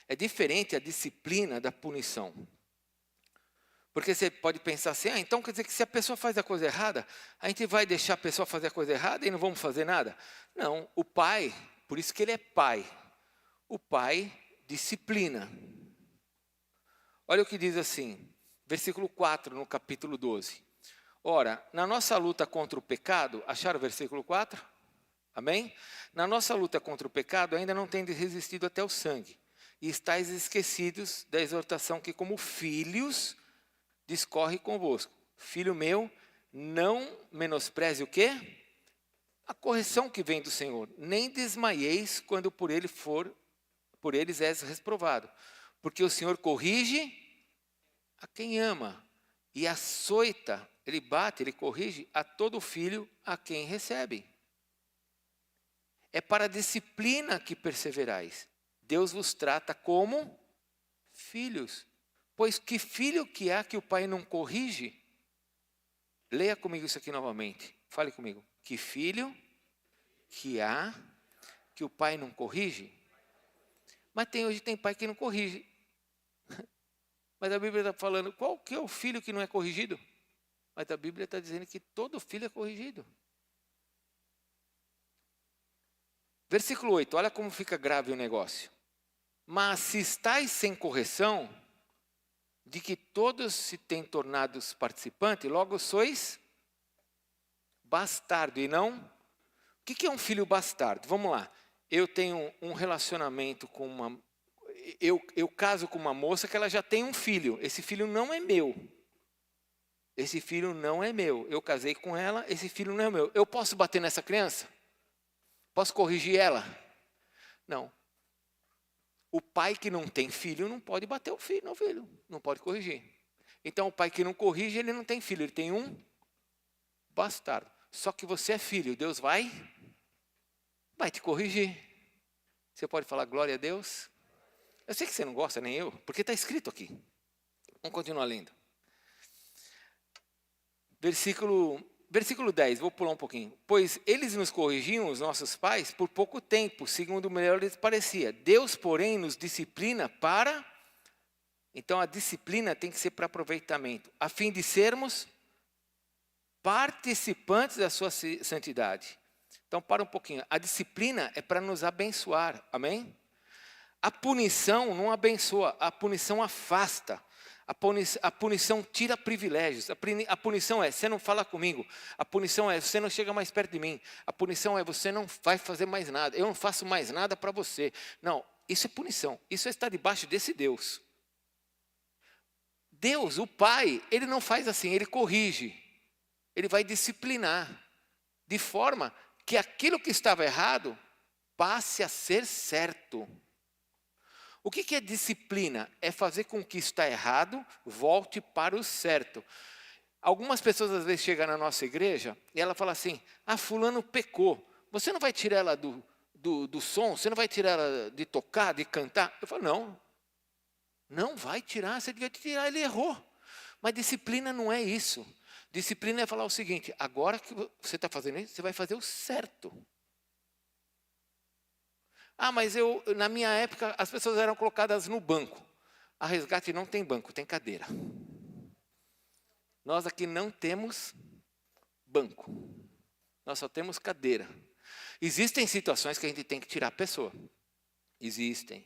É diferente a disciplina da punição. Porque você pode pensar assim: então quer dizer que se a pessoa faz a coisa errada, a gente vai deixar a pessoa fazer a coisa errada e não vamos fazer nada? Não, o pai, por isso que ele é pai. O pai disciplina. Olha o que diz assim, versículo 4 no capítulo 12. Ora, na nossa luta contra o pecado, acharam o versículo 4? Amém? Na nossa luta contra o pecado, ainda não tendes resistido até o sangue. E estáis esquecidos da exortação que, como filhos, discorre convosco. Filho meu, não menospreze o quê? A correção que vem do Senhor. Nem desmaieis quando por eles és reprovado. Porque o Senhor corrige a quem ama. E açoita, ele bate, ele corrige a todo filho a quem recebe. É para a disciplina que perseverais. Deus vos trata como filhos. Pois que filho que há que o pai não corrige? Leia comigo isso aqui novamente. Fale comigo. Que filho que há que o pai não corrige? Mas hoje tem pai que não corrige. Mas a Bíblia está falando, qual que é o filho que não é corrigido? Mas a Bíblia está dizendo que todo filho é corrigido. Versículo 8, olha como fica grave o negócio. Mas se estáis sem correção, de que todos se têm tornado participantes, logo sois bastardo e não... O que é um filho bastardo? Vamos lá. Eu tenho um relacionamento com uma... Eu caso com uma moça que ela já tem um filho. Esse filho não é meu. Esse filho não é meu. Eu casei com ela, esse filho não é meu. Eu posso bater nessa criança? Posso corrigir ela? Não. O pai que não tem filho não pode bater o filho, não, filho. Não pode corrigir. Então, o pai que não corrige, ele não tem filho. Ele tem um bastardo. Só que você é filho. Deus vai te corrigir. Você pode falar glória a Deus? Eu sei que você não gosta, nem eu, porque está escrito aqui. Vamos continuar lendo. Versículo 10, vou pular um pouquinho. Pois eles nos corrigiam, os nossos pais, por pouco tempo, segundo o melhor lhes parecia. Deus, porém, nos disciplina para... Então, a disciplina tem que ser para aproveitamento, a fim de sermos participantes da sua santidade. Então, para um pouquinho. A disciplina é para nos abençoar, amém? A punição não abençoa, a punição afasta. A punição tira privilégios. A punição é, você não fala comigo. A punição é, você não chega mais perto de mim. A punição é, você não vai fazer mais nada. Eu não faço mais nada para você. Não, isso é punição. Isso está debaixo desse Deus. Deus, o Pai, Ele não faz assim, Ele corrige. Ele vai disciplinar. De forma que aquilo que estava errado passe a ser certo. O que é disciplina? É fazer com que está errado volte para o certo. Algumas pessoas às vezes chegam na nossa igreja e ela fala assim, fulano pecou. Você não vai tirar ela do som? Você não vai tirar ela de tocar, de cantar? Eu falo, não. Não vai tirar, você devia tirar, ele errou. Mas disciplina não é isso. Disciplina é falar o seguinte, agora que você está fazendo isso, você vai fazer o certo. Mas na minha época, as pessoas eram colocadas no banco. A Resgate não tem banco, tem cadeira. Nós aqui não temos banco. Nós só temos cadeira. Existem situações que a gente tem que tirar a pessoa. Existem.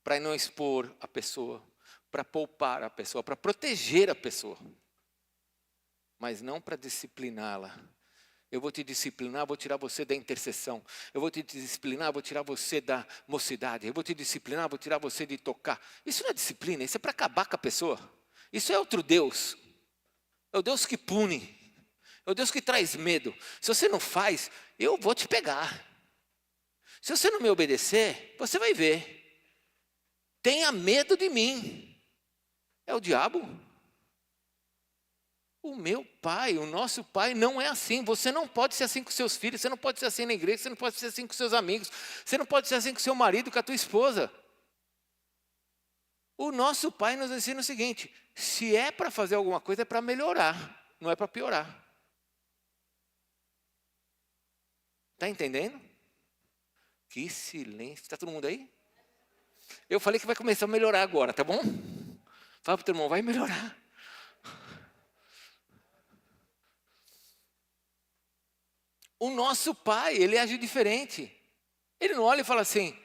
Para não expor a pessoa, para poupar a pessoa, para proteger a pessoa. Mas não para discipliná-la. Eu vou te disciplinar, vou tirar você da intercessão. Eu vou te disciplinar, vou tirar você da mocidade. Eu vou te disciplinar, vou tirar você de tocar. Isso não é disciplina, isso é para acabar com a pessoa. Isso é outro Deus. É o Deus que pune. É o Deus que traz medo. Se você não faz, eu vou te pegar. Se você não me obedecer, você vai ver. Tenha medo de mim. É o diabo. O meu pai, o nosso pai não é assim. Você não pode ser assim com seus filhos, você não pode ser assim na igreja, você não pode ser assim com seus amigos, você não pode ser assim com seu marido, com a tua esposa. O nosso pai nos ensina o seguinte, se é para fazer alguma coisa é para melhorar, não é para piorar. Está entendendo? Que silêncio. Está todo mundo aí? Eu falei que vai começar a melhorar agora, tá bom? Fala para o teu irmão, vai melhorar. O nosso pai, ele age diferente. Ele não olha e fala assim,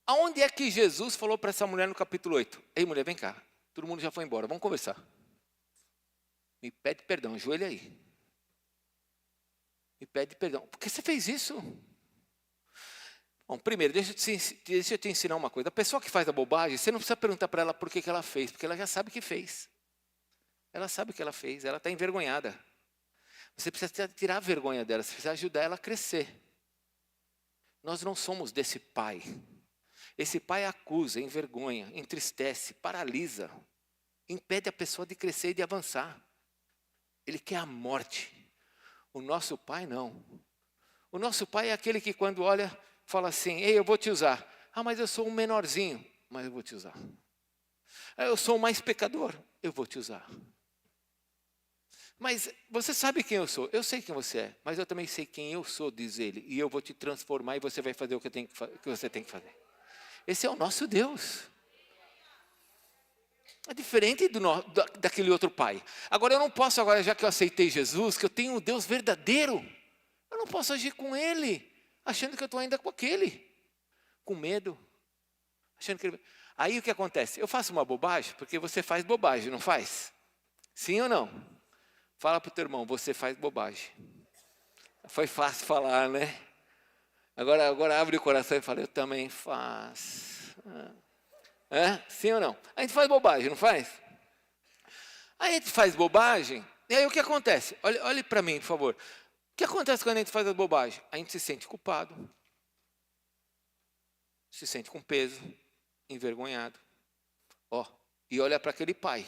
aonde é que Jesus falou para essa mulher no capítulo 8? Ei, mulher, vem cá. Todo mundo já foi embora, vamos conversar. Me pede perdão, ajoelha aí. Me pede perdão. Por que você fez isso? Bom, primeiro, deixa eu te ensinar uma coisa. A pessoa que faz a bobagem, você não precisa perguntar para ela por que ela fez, porque ela já sabe que fez. Ela sabe o que ela fez, ela está envergonhada. Você precisa tirar a vergonha dela, você precisa ajudar ela a crescer. Nós não somos desse pai. Esse pai acusa, envergonha, entristece, paralisa, impede a pessoa de crescer e de avançar. Ele quer a morte. O nosso pai não. O nosso pai é aquele que quando olha, fala assim, ei, eu vou te usar. Ah, mas eu sou um menorzinho, mas eu vou te usar. Ah, eu sou o mais pecador, eu vou te usar. Mas você sabe quem eu sou? Eu sei quem você é, mas eu também sei quem eu sou, diz ele. E eu vou te transformar e você vai fazer o que você tem que fazer. Esse é o nosso Deus. É diferente daquele outro pai. Agora eu não posso, já que eu aceitei Jesus, que eu tenho um Deus verdadeiro, eu não posso agir com ele, achando que eu estou ainda com aquele, com medo. Achando que ele... Aí o que acontece? Eu faço uma bobagem, porque você faz bobagem, não faz? Sim ou não? Fala para o teu irmão, você faz bobagem. Foi fácil falar, né? Agora abre o coração e fala, eu também faço. Sim ou não? A gente faz bobagem, não faz? A gente faz bobagem, e aí o que acontece? Olhe para mim, por favor. O que acontece quando a gente faz a bobagem? A gente se sente culpado, se sente com peso, envergonhado. E olha para aquele pai.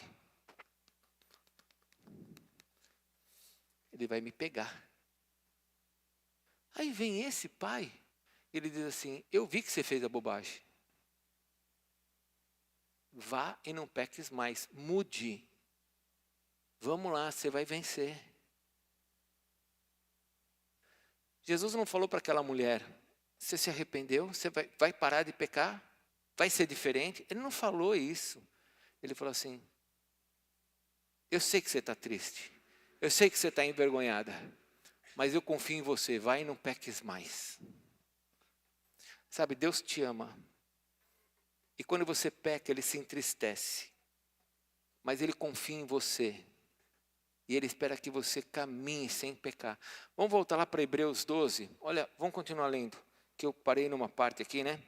Ele vai me pegar. Aí vem esse pai, ele diz assim, eu vi que você fez a bobagem. Vá e não peques mais, mude. Vamos lá, você vai vencer. Jesus não falou para aquela mulher, você se arrependeu? Você vai parar de pecar? Vai ser diferente? Ele não falou isso. Ele falou assim, eu sei que você está triste. Eu sei que você está envergonhada. Mas eu confio em você, vai e não peques mais. Sabe, Deus te ama. E quando você peca, Ele se entristece. Mas Ele confia em você. E Ele espera que você caminhe sem pecar. Vamos voltar lá para Hebreus 12. Olha, vamos continuar lendo. Que eu parei numa parte aqui, né?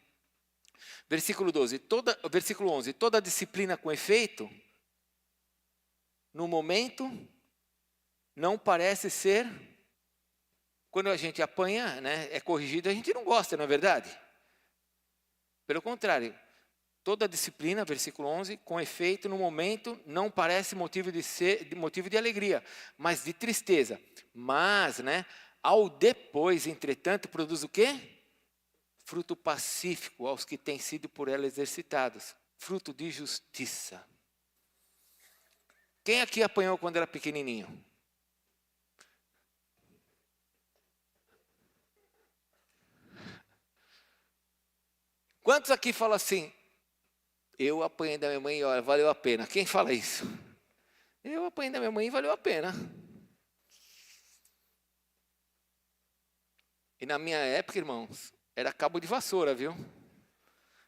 Versículo 12. Versículo 11. Toda disciplina com efeito, no momento, não parece ser... Quando a gente apanha, né, é corrigido, a gente não gosta, não é verdade? Pelo contrário, toda disciplina, versículo 11, com efeito no momento, não parece motivo de alegria, mas de tristeza. Mas, né, ao depois, entretanto, produz o quê? Fruto pacífico aos que têm sido por ela exercitados. Fruto de justiça. Quem aqui apanhou quando era pequenininho? Quantos aqui falam assim, eu apanhei da minha mãe e olha, valeu a pena. Quem fala isso? Eu apanhei da minha mãe e valeu a pena. E na minha época, irmãos, era cabo de vassoura, viu?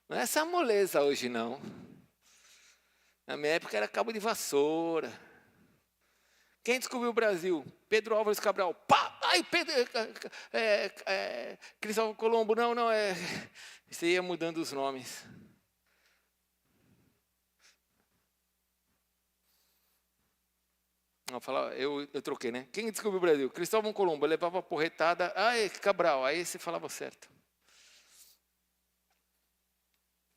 Não é essa moleza hoje, não. Na minha época era cabo de vassoura. Quem descobriu o Brasil? Pedro Álvares Cabral. Pá! Ai, Pedro... Cristóvão Colombo. Não. Você ia mudando os nomes. Eu troquei, né? Quem descobriu o Brasil? Cristóvão Colombo. Levava a porretada. Ai, Cabral. Aí você falava certo.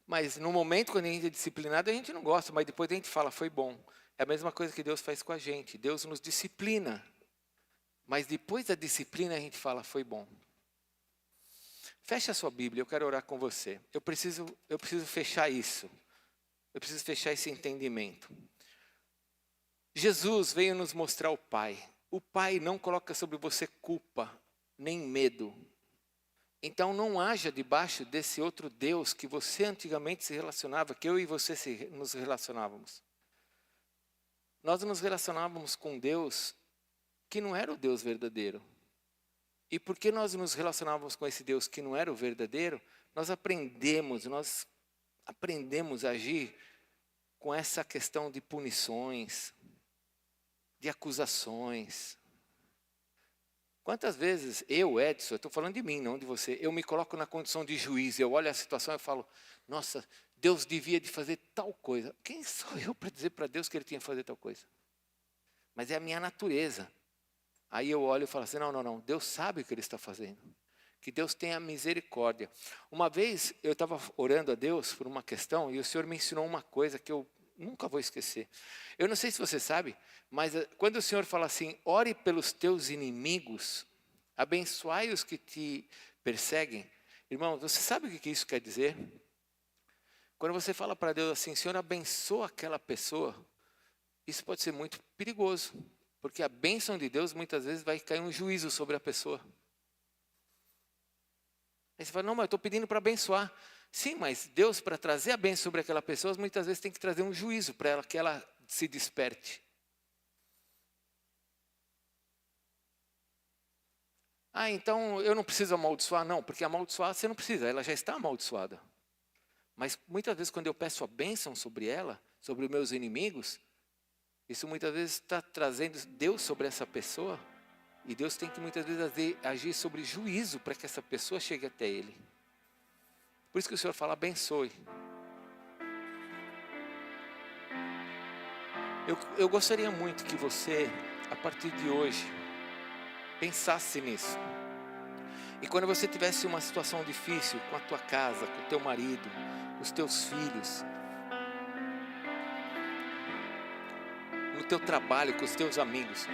Mas no momento, quando a gente é disciplinado, a gente não gosta. Mas depois a gente fala, foi bom. É a mesma coisa que Deus faz com a gente. Deus nos disciplina. Mas depois da disciplina a gente fala, foi bom. Feche a sua Bíblia, eu quero orar com você. Eu preciso fechar isso. Eu preciso fechar esse entendimento. Jesus veio nos mostrar o Pai. O Pai não coloca sobre você culpa, nem medo. Então não haja debaixo desse outro Deus que você antigamente se relacionava, que eu e você nos relacionávamos. Nós nos relacionávamos com Deus que não era o Deus verdadeiro. E porque nós nos relacionávamos com esse Deus que não era o verdadeiro, nós aprendemos a agir com essa questão de punições, de acusações. Quantas vezes eu, Edson, eu estou falando de mim, não de você, eu me coloco na condição de juiz, eu olho a situação e falo, nossa, Deus devia de fazer tal coisa. Quem sou eu para dizer para Deus que Ele tinha que fazer tal coisa? Mas é a minha natureza. Aí eu olho e falo assim, não, Deus sabe o que Ele está fazendo. Que Deus tenha misericórdia. Uma vez eu estava orando a Deus por uma questão e o Senhor me ensinou uma coisa que eu nunca vou esquecer. Eu não sei se você sabe, mas quando o Senhor fala assim, ore pelos teus inimigos, abençoai os que te perseguem. Irmão, você sabe o que isso quer dizer? Quando você fala para Deus assim, Senhor, abençoa aquela pessoa, isso pode ser muito perigoso, porque a bênção de Deus muitas vezes vai cair um juízo sobre a pessoa. Aí você fala, não, mas eu estou pedindo para abençoar. Sim, mas Deus, para trazer a bênção sobre aquela pessoa, muitas vezes tem que trazer um juízo para ela, que ela se desperte. Ah, então eu não preciso amaldiçoar? Não, porque amaldiçoar você não precisa, ela já está amaldiçoada. Mas muitas vezes quando eu peço a bênção sobre ela, sobre os meus inimigos, isso muitas vezes está trazendo Deus sobre essa pessoa. E Deus tem que muitas vezes agir sobre juízo para que essa pessoa chegue até Ele. Por isso que o Senhor fala, abençoe. Eu gostaria muito que você, a partir de hoje, pensasse nisso. E quando você tivesse uma situação difícil com a tua casa, com o teu marido, com os teus filhos, no teu trabalho, com os teus amigos,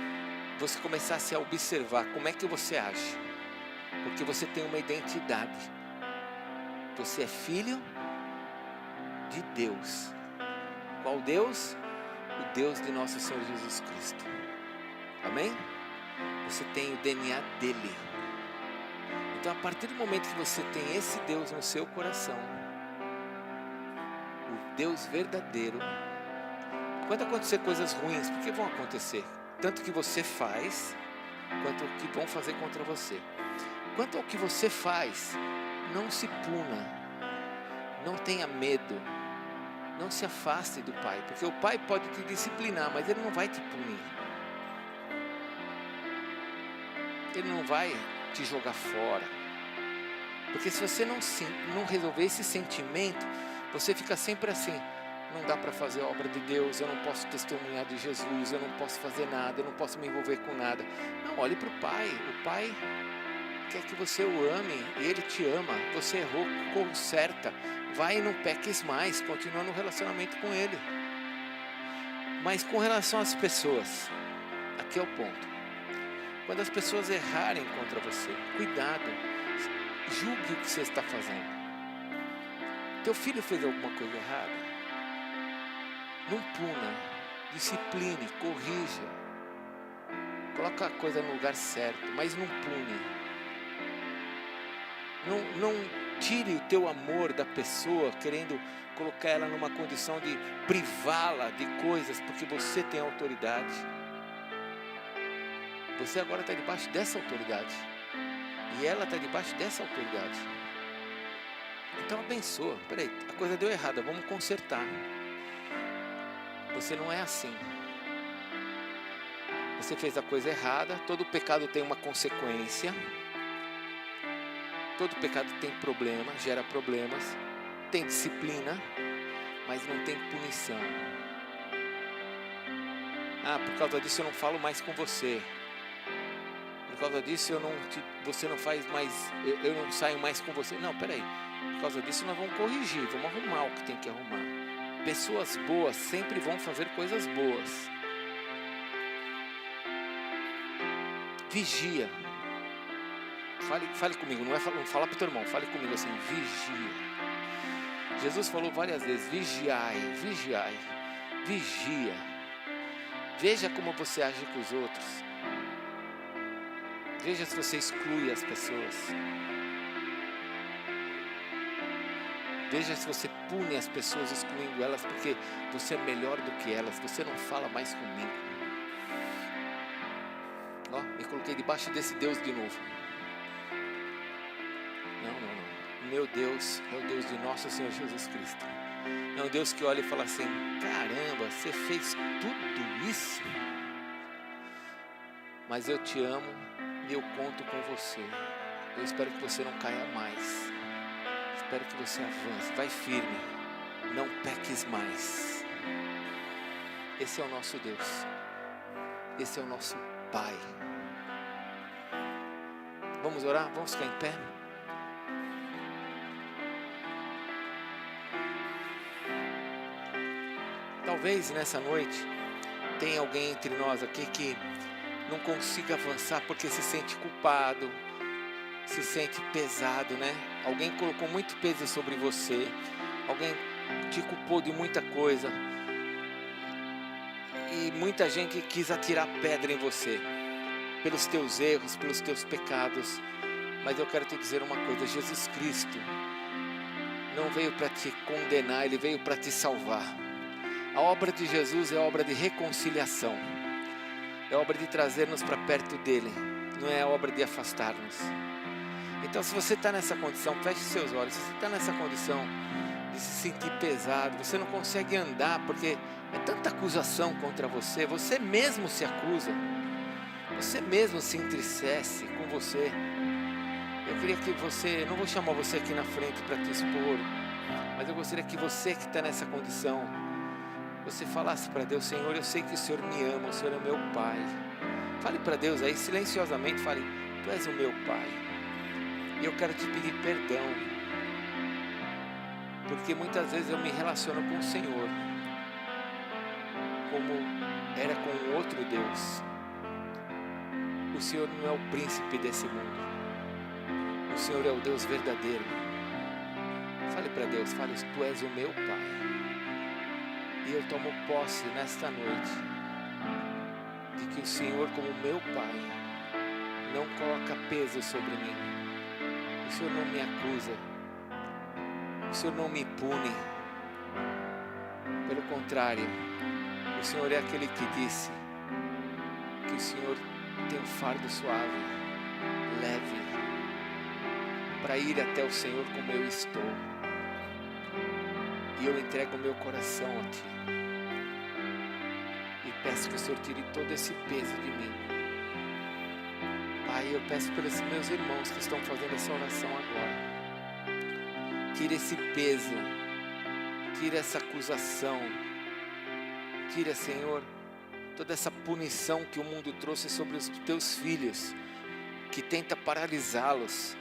você começasse a observar como é que você age. Porque você tem uma identidade. Você é filho de Deus. Qual Deus? O Deus de nosso Senhor Jesus Cristo. Amém? Você tem o DNA dele. Então, a partir do momento que você tem esse Deus no seu coração, o Deus verdadeiro, quando acontecer coisas ruins, porque vão acontecer, tanto que você faz, quanto o que vão fazer contra você. Quanto ao que você faz, não se puna, não tenha medo, não se afaste do Pai, porque o Pai pode te disciplinar, mas Ele não vai te punir. Ele não vai te jogar fora. Porque se você não resolver esse sentimento, você fica sempre assim, não dá para fazer a obra de Deus, eu não posso testemunhar de Jesus, eu não posso fazer nada, eu não posso me envolver com nada. Não, olhe para o Pai quer que você o ame, Ele te ama, você errou, conserta, vai e não peques mais, continua no relacionamento com Ele. Mas com relação às pessoas, aqui é o ponto. Quando as pessoas errarem contra você, cuidado, julgue o que você está fazendo. Teu filho fez alguma coisa errada? Não puna, discipline, corrija, coloca a coisa no lugar certo, mas não pune. Não tire o teu amor da pessoa, querendo colocar ela numa condição de privá-la de coisas, porque você tem autoridade. Você agora está debaixo dessa autoridade, e ela está debaixo dessa autoridade. Então abençoa. Peraí, a coisa deu errada, vamos consertar. Você não é assim. Você fez a coisa errada, todo pecado tem uma consequência. Todo pecado tem problema, gera problemas, tem disciplina, mas não tem punição. Ah, por causa disso eu não falo mais com você. Por causa disso você não faz mais, eu não saio mais com você. Não, peraí. Por causa disso nós vamos corrigir, vamos arrumar o que tem que arrumar. Pessoas boas sempre vão fazer coisas boas. Vigia. Fale comigo, não fala para o teu irmão, fale comigo assim, vigia. Jesus falou várias vezes, vigiai, vigiai, vigia. Veja como você age com os outros. Veja se você exclui as pessoas. Veja se você pune as pessoas excluindo elas, porque você é melhor do que elas, você não fala mais comigo. Ó, me coloquei debaixo desse Deus de novo. Não. Meu Deus é o Deus de nosso Senhor Jesus Cristo. É um Deus que olha e fala assim, caramba, você fez tudo isso? mas eu te amo e eu conto com você. Eu espero que você não caia mais. Espero que você avance. Vai firme. Não peques mais. Esse é o nosso Deus. Esse é o nosso Pai. Vamos orar? Vamos ficar em pé? Talvez nessa noite tenha alguém entre nós aqui que não consiga avançar porque se sente culpado, se sente pesado, né? Alguém colocou muito peso sobre você, alguém te culpou de muita coisa e muita gente quis atirar pedra em você pelos teus erros, pelos teus pecados. Mas eu quero te dizer uma coisa: Jesus Cristo não veio para te condenar, Ele veio para te salvar. A obra de Jesus é obra de reconciliação, é obra de trazer-nos para perto dEle, não é obra de afastar-nos. Então, se você está nessa condição, feche seus olhos. Se você está nessa condição de se sentir pesado, você não consegue andar porque é tanta acusação contra você, você mesmo se acusa, você mesmo se entristece com você. Eu queria que você, não vou chamar você aqui na frente para te expor, mas eu gostaria que você que está nessa condição, você falasse para Deus: Senhor, eu sei que o Senhor me ama, o Senhor é meu Pai. Fale para Deus aí, silenciosamente, fale: Tu és o meu Pai. E eu quero te pedir perdão, porque muitas vezes eu me relaciono com o Senhor como era com outro Deus. O Senhor não é o príncipe desse mundo. O Senhor é o Deus verdadeiro. Fale para Deus, fale: Tu és o meu Pai. E eu tomo posse nesta noite de que o Senhor, como meu Pai, não coloca peso sobre mim. O Senhor não me acusa. O Senhor não me pune. Pelo contrário, o Senhor é aquele que disse que o Senhor tem um fardo suave, leve, para ir até o Senhor como eu estou. E eu entrego o meu coração a Ti. E peço que o Senhor tire todo esse peso de mim. Pai, eu peço pelos meus irmãos que estão fazendo essa oração agora. Tira esse peso. Tira essa acusação. Tira, Senhor, toda essa punição que o mundo trouxe sobre os Teus filhos, que tenta paralisá-los,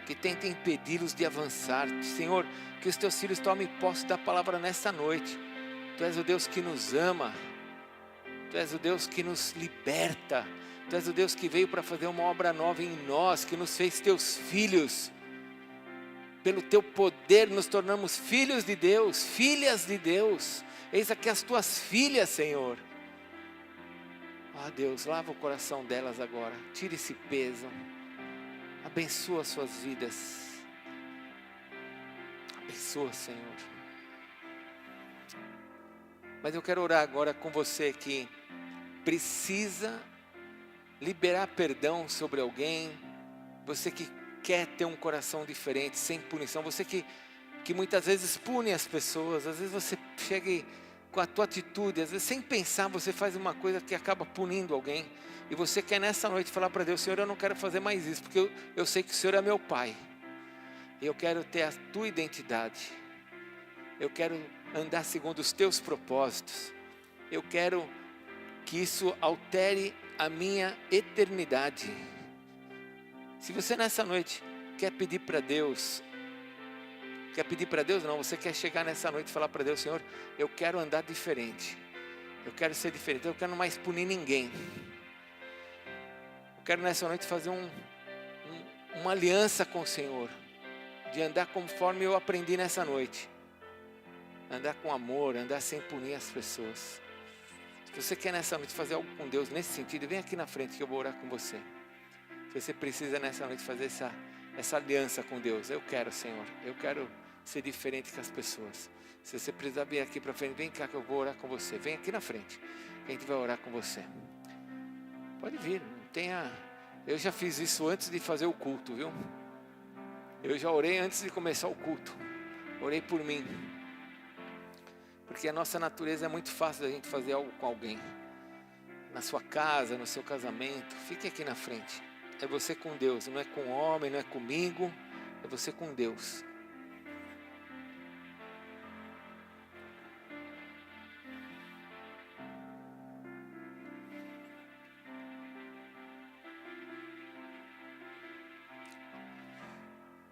que tenta impedi-los de avançar. Senhor, que os Teus filhos tomem posse da palavra nesta noite. Tu és o Deus que nos ama. Tu és o Deus que nos liberta. Tu és o Deus que veio para fazer uma obra nova em nós, que nos fez Teus filhos. Pelo Teu poder nos tornamos filhos de Deus, filhas de Deus. Eis aqui as Tuas filhas, Senhor. Ah, Deus, lava o coração delas agora. Tira esse peso. Abençoa suas vidas. Abençoa, Senhor. Mas eu quero orar agora com você que precisa liberar perdão sobre alguém. Você que quer ter um coração diferente, sem punição. Você que muitas vezes pune as pessoas. Às vezes você chega e, com a tua atitude, às vezes sem pensar, você faz uma coisa que acaba punindo alguém. E você quer nessa noite falar para Deus: Senhor, eu não quero fazer mais isso, porque eu sei que o Senhor é meu Pai. E eu quero ter a Tua identidade. Eu quero andar segundo os Teus propósitos. Eu quero que isso altere a minha eternidade. Se você nessa noite quer pedir para Deus, não, você quer chegar nessa noite e falar para Deus: Senhor, eu quero andar diferente. Eu quero ser diferente, eu quero não mais punir ninguém. Eu quero nessa noite fazer uma aliança com o Senhor, de andar conforme eu aprendi nessa noite. Andar com amor, andar sem punir as pessoas. Se você quer nessa noite fazer algo com Deus nesse sentido, vem aqui na frente que eu vou orar com você. Se você precisa nessa noite fazer essa aliança com Deus: eu quero, Senhor, eu quero ser diferente que as pessoas. Se você precisar vir aqui para frente, vem cá que eu vou orar com você. Vem aqui na frente, que a gente vai orar com você. Pode vir, eu já fiz isso antes de fazer o culto, viu? Eu já orei antes de começar o culto. Orei por mim. Porque a nossa natureza é muito fácil da gente fazer algo com alguém. na sua casa, no seu casamento, fique aqui na frente. É você com Deus, não é com o homem, não é comigo, é você com Deus.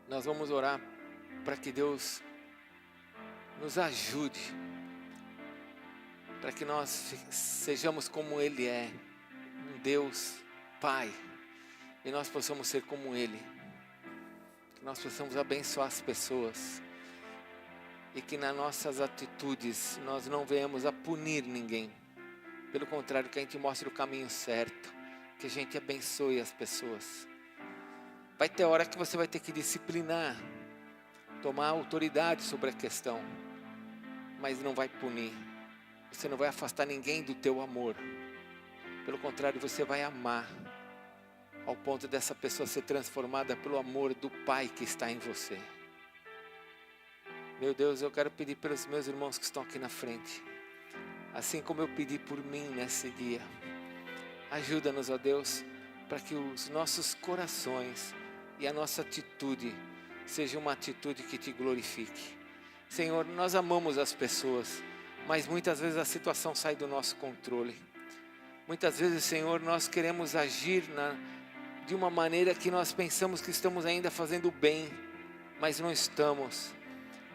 Nós vamos orar para que Deus nos ajude, para que nós sejamos como Ele é, um Deus Pai, e nós possamos ser como Ele, que nós possamos abençoar as pessoas, e que nas nossas atitudes nós não venhamos a punir ninguém, pelo contrário, que a gente mostre o caminho certo, que a gente abençoe as pessoas. Vai ter hora que você vai ter que disciplinar, tomar autoridade sobre a questão, mas não vai punir. Você não vai afastar ninguém do teu amor. Pelo contrário, você vai amar, ao ponto dessa pessoa ser transformada pelo amor do Pai que está em você. Meu Deus, eu quero pedir pelos meus irmãos que estão aqui na frente, assim como eu pedi por mim nesse dia. Ajuda-nos, ó Deus, para que os nossos corações e a nossa atitude seja uma atitude que te glorifique. Senhor, nós amamos as pessoas, mas muitas vezes a situação sai do nosso controle. Muitas vezes, Senhor, nós queremos agir de uma maneira que nós pensamos que estamos ainda fazendo bem, mas não estamos.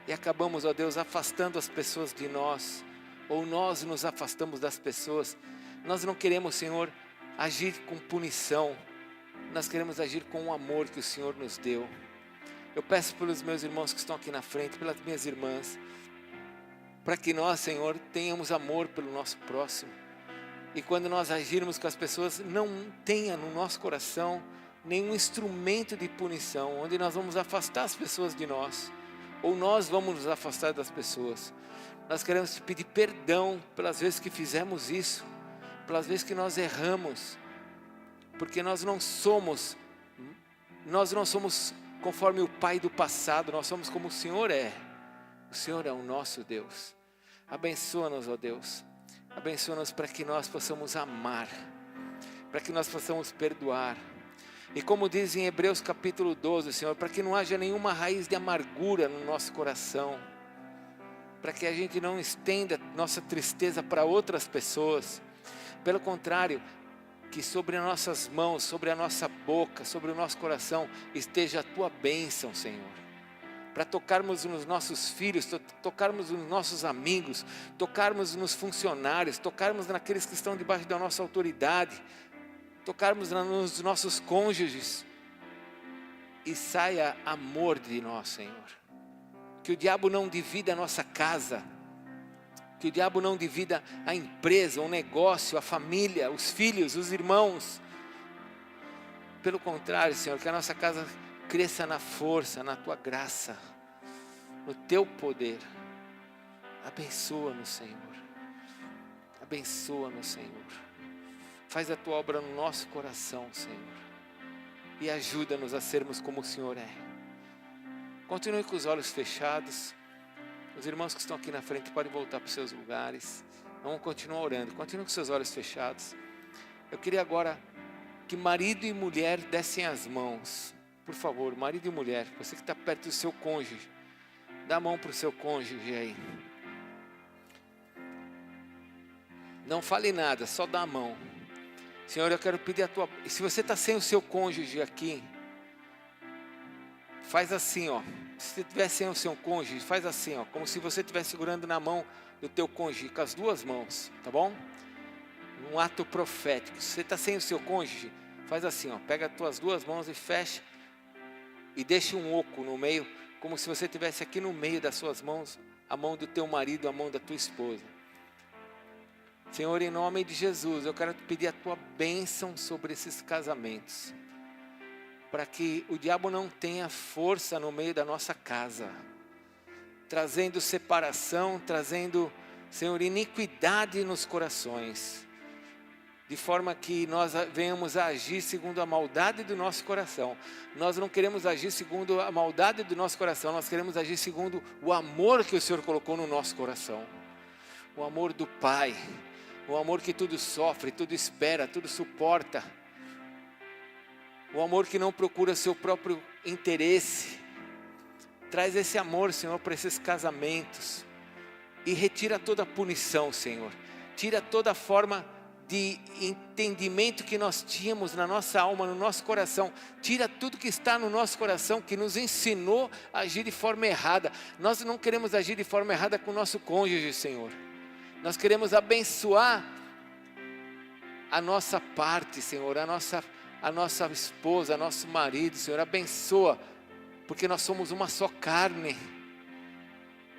E acabamos, ó Deus, afastando as pessoas de nós, ou nós nos afastamos das pessoas. Nós não queremos, Senhor, agir com punição. Nós queremos agir com o amor que o Senhor nos deu. Eu peço pelos meus irmãos que estão aqui na frente, pelas minhas irmãs, para que nós, Senhor, tenhamos amor pelo nosso próximo. E quando nós agirmos com as pessoas, não tenha no nosso coração nenhum instrumento de punição, onde nós vamos afastar as pessoas de nós, ou nós vamos nos afastar das pessoas. Nós queremos te pedir perdão pelas vezes que fizemos isso, pelas vezes que nós erramos, porque nós não somos conforme o pai do passado, nós somos como o Senhor é. O Senhor é o nosso Deus. Abençoa-nos, ó Deus. Abençoa-nos para que nós possamos amar, para que nós possamos perdoar. E como diz em Hebreus capítulo 12, Senhor, para que não haja nenhuma raiz de amargura no nosso coração, para que a gente não estenda nossa tristeza para outras pessoas. Pelo contrário, que sobre as nossas mãos, sobre a nossa boca, sobre o nosso coração, esteja a Tua bênção, Senhor. Para tocarmos nos nossos filhos, tocarmos nos nossos amigos, tocarmos nos funcionários, tocarmos naqueles que estão debaixo da nossa autoridade, tocarmos nos nossos cônjuges, e saia amor de nós, Senhor. Que o diabo não divida a nossa casa, que o diabo não divida a empresa, o negócio, a família, os filhos, os irmãos. Pelo contrário, Senhor, que a nossa casa cresça na força, na Tua graça, no Teu poder. Abençoa-nos, Senhor. Abençoa-nos, Senhor. Faz a Tua obra no nosso coração, Senhor. E ajuda-nos a sermos como o Senhor é. Continue com os olhos fechados. Os irmãos que estão aqui na frente podem voltar para os seus lugares. Vamos continuar orando. Continue com seus olhos fechados. Eu queria agora que marido e mulher dessem as mãos. Por favor, marido e mulher, você que está perto do seu cônjuge, dá a mão para o seu cônjuge aí. Não fale nada, só dá a mão. Senhor, eu quero pedir a Tua... Se você está sem o seu cônjuge aqui, faz assim, ó. Se você estiver sem o seu cônjuge, faz assim, ó, como se você estivesse segurando na mão do teu cônjuge, com as duas mãos, tá bom? Um ato profético. Se você está sem o seu cônjuge, faz assim, ó, pega as tuas duas mãos e fecha, e deixa um oco no meio, como se você estivesse aqui no meio das suas mãos, a mão do teu marido, a mão da tua esposa. Senhor, em nome de Jesus, eu quero te pedir a Tua bênção sobre esses casamentos, para que o diabo não tenha força no meio da nossa casa, trazendo separação, trazendo, Senhor, iniquidade nos corações, de forma que nós venhamos a agir segundo a maldade do nosso coração. Nós não queremos agir segundo a maldade do nosso coração, nós queremos agir segundo o amor que o Senhor colocou no nosso coração, o amor do Pai, O amor que tudo sofre, tudo espera, tudo suporta. O amor que não procura seu próprio interesse. Traz esse amor, Senhor, para esses casamentos. E retira toda a punição, Senhor. Tira toda a forma de entendimento que nós tínhamos na nossa alma, no nosso coração. Tira tudo que está no nosso coração, que nos ensinou a agir de forma errada. Nós não queremos agir de forma errada com o nosso cônjuge, Senhor. Nós queremos abençoar a nossa parte, Senhor, a nossa esposa, nosso marido, Senhor. Abençoa, porque nós somos uma só carne.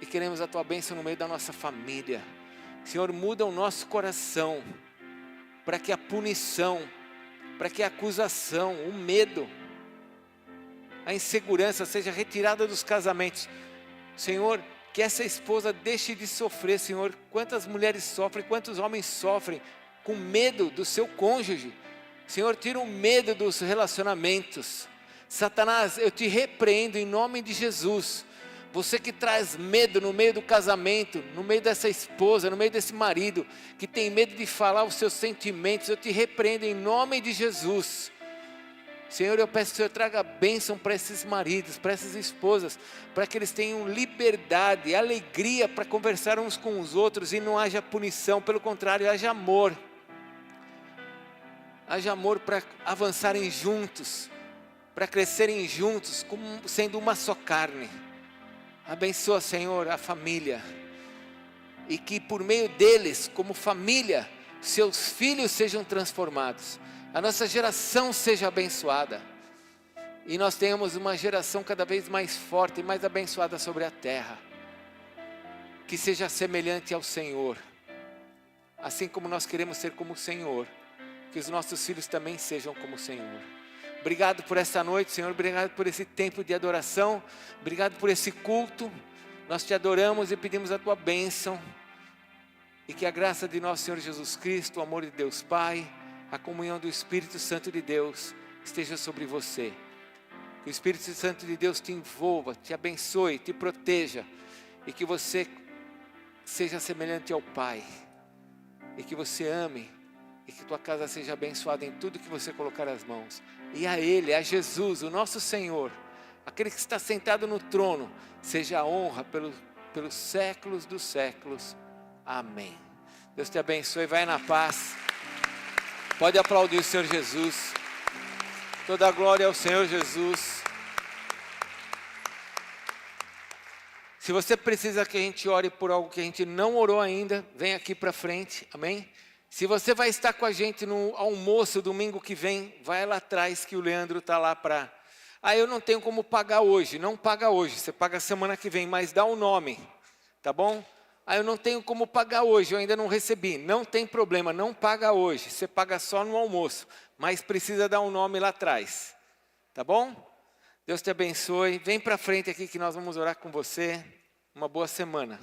E queremos a Tua bênção no meio da nossa família. Senhor, muda o nosso coração, para que a punição, para que a acusação, o medo, a insegurança seja retirada dos casamentos. Senhor, que essa esposa deixe de sofrer, Senhor. Quantas mulheres sofrem, quantos homens sofrem com medo do seu cônjuge. Senhor, tira o medo dos relacionamentos. Satanás, eu te repreendo em nome de Jesus. Você que traz medo no meio do casamento, no meio dessa esposa, no meio desse marido, que tem medo de falar os seus sentimentos, eu te repreendo em nome de Jesus. Senhor, eu peço que o Senhor traga bênção para esses maridos, para essas esposas, para que eles tenham liberdade, alegria para conversar uns com os outros e não haja punição, pelo contrário, haja amor. Haja amor para avançarem juntos, para crescerem juntos, como sendo uma só carne. Abençoa, Senhor, a família, e que por meio deles, como família, seus filhos sejam transformados, a nossa geração seja abençoada, e nós tenhamos uma geração cada vez mais forte e mais abençoada sobre a terra, que seja semelhante ao Senhor, assim como nós queremos ser como o Senhor, que os nossos filhos também sejam como o Senhor. Obrigado por essa noite, Senhor, obrigado por esse tempo de adoração, obrigado por esse culto, nós te adoramos e pedimos a tua bênção, e que a graça de nosso Senhor Jesus Cristo, o amor de Deus Pai, a comunhão do Espírito Santo de Deus esteja sobre você, que o Espírito Santo de Deus te envolva, te abençoe, te proteja, e que você seja semelhante ao Pai, e que você ame, e que tua casa seja abençoada em tudo que você colocar as mãos, e a Ele, a Jesus, o nosso Senhor, aquele que está sentado no trono, seja a honra pelos séculos dos séculos, amém. Deus te abençoe, vai na paz, pode aplaudir o Senhor Jesus, toda a glória ao Senhor Jesus. Se você precisa que a gente ore por algo que a gente não orou ainda, vem aqui para frente, amém? Se você vai estar com a gente no almoço domingo que vem, vai lá atrás que o Leandro está lá para... eu não tenho como pagar hoje, não paga hoje, você paga semana que vem, mas dá o nome, tá bom? Eu não tenho como pagar hoje, eu ainda não recebi, não tem problema, não paga hoje, você paga só no almoço, mas precisa dar um nome lá atrás, tá bom? Deus te abençoe, vem para frente aqui que nós vamos orar com você, uma boa semana.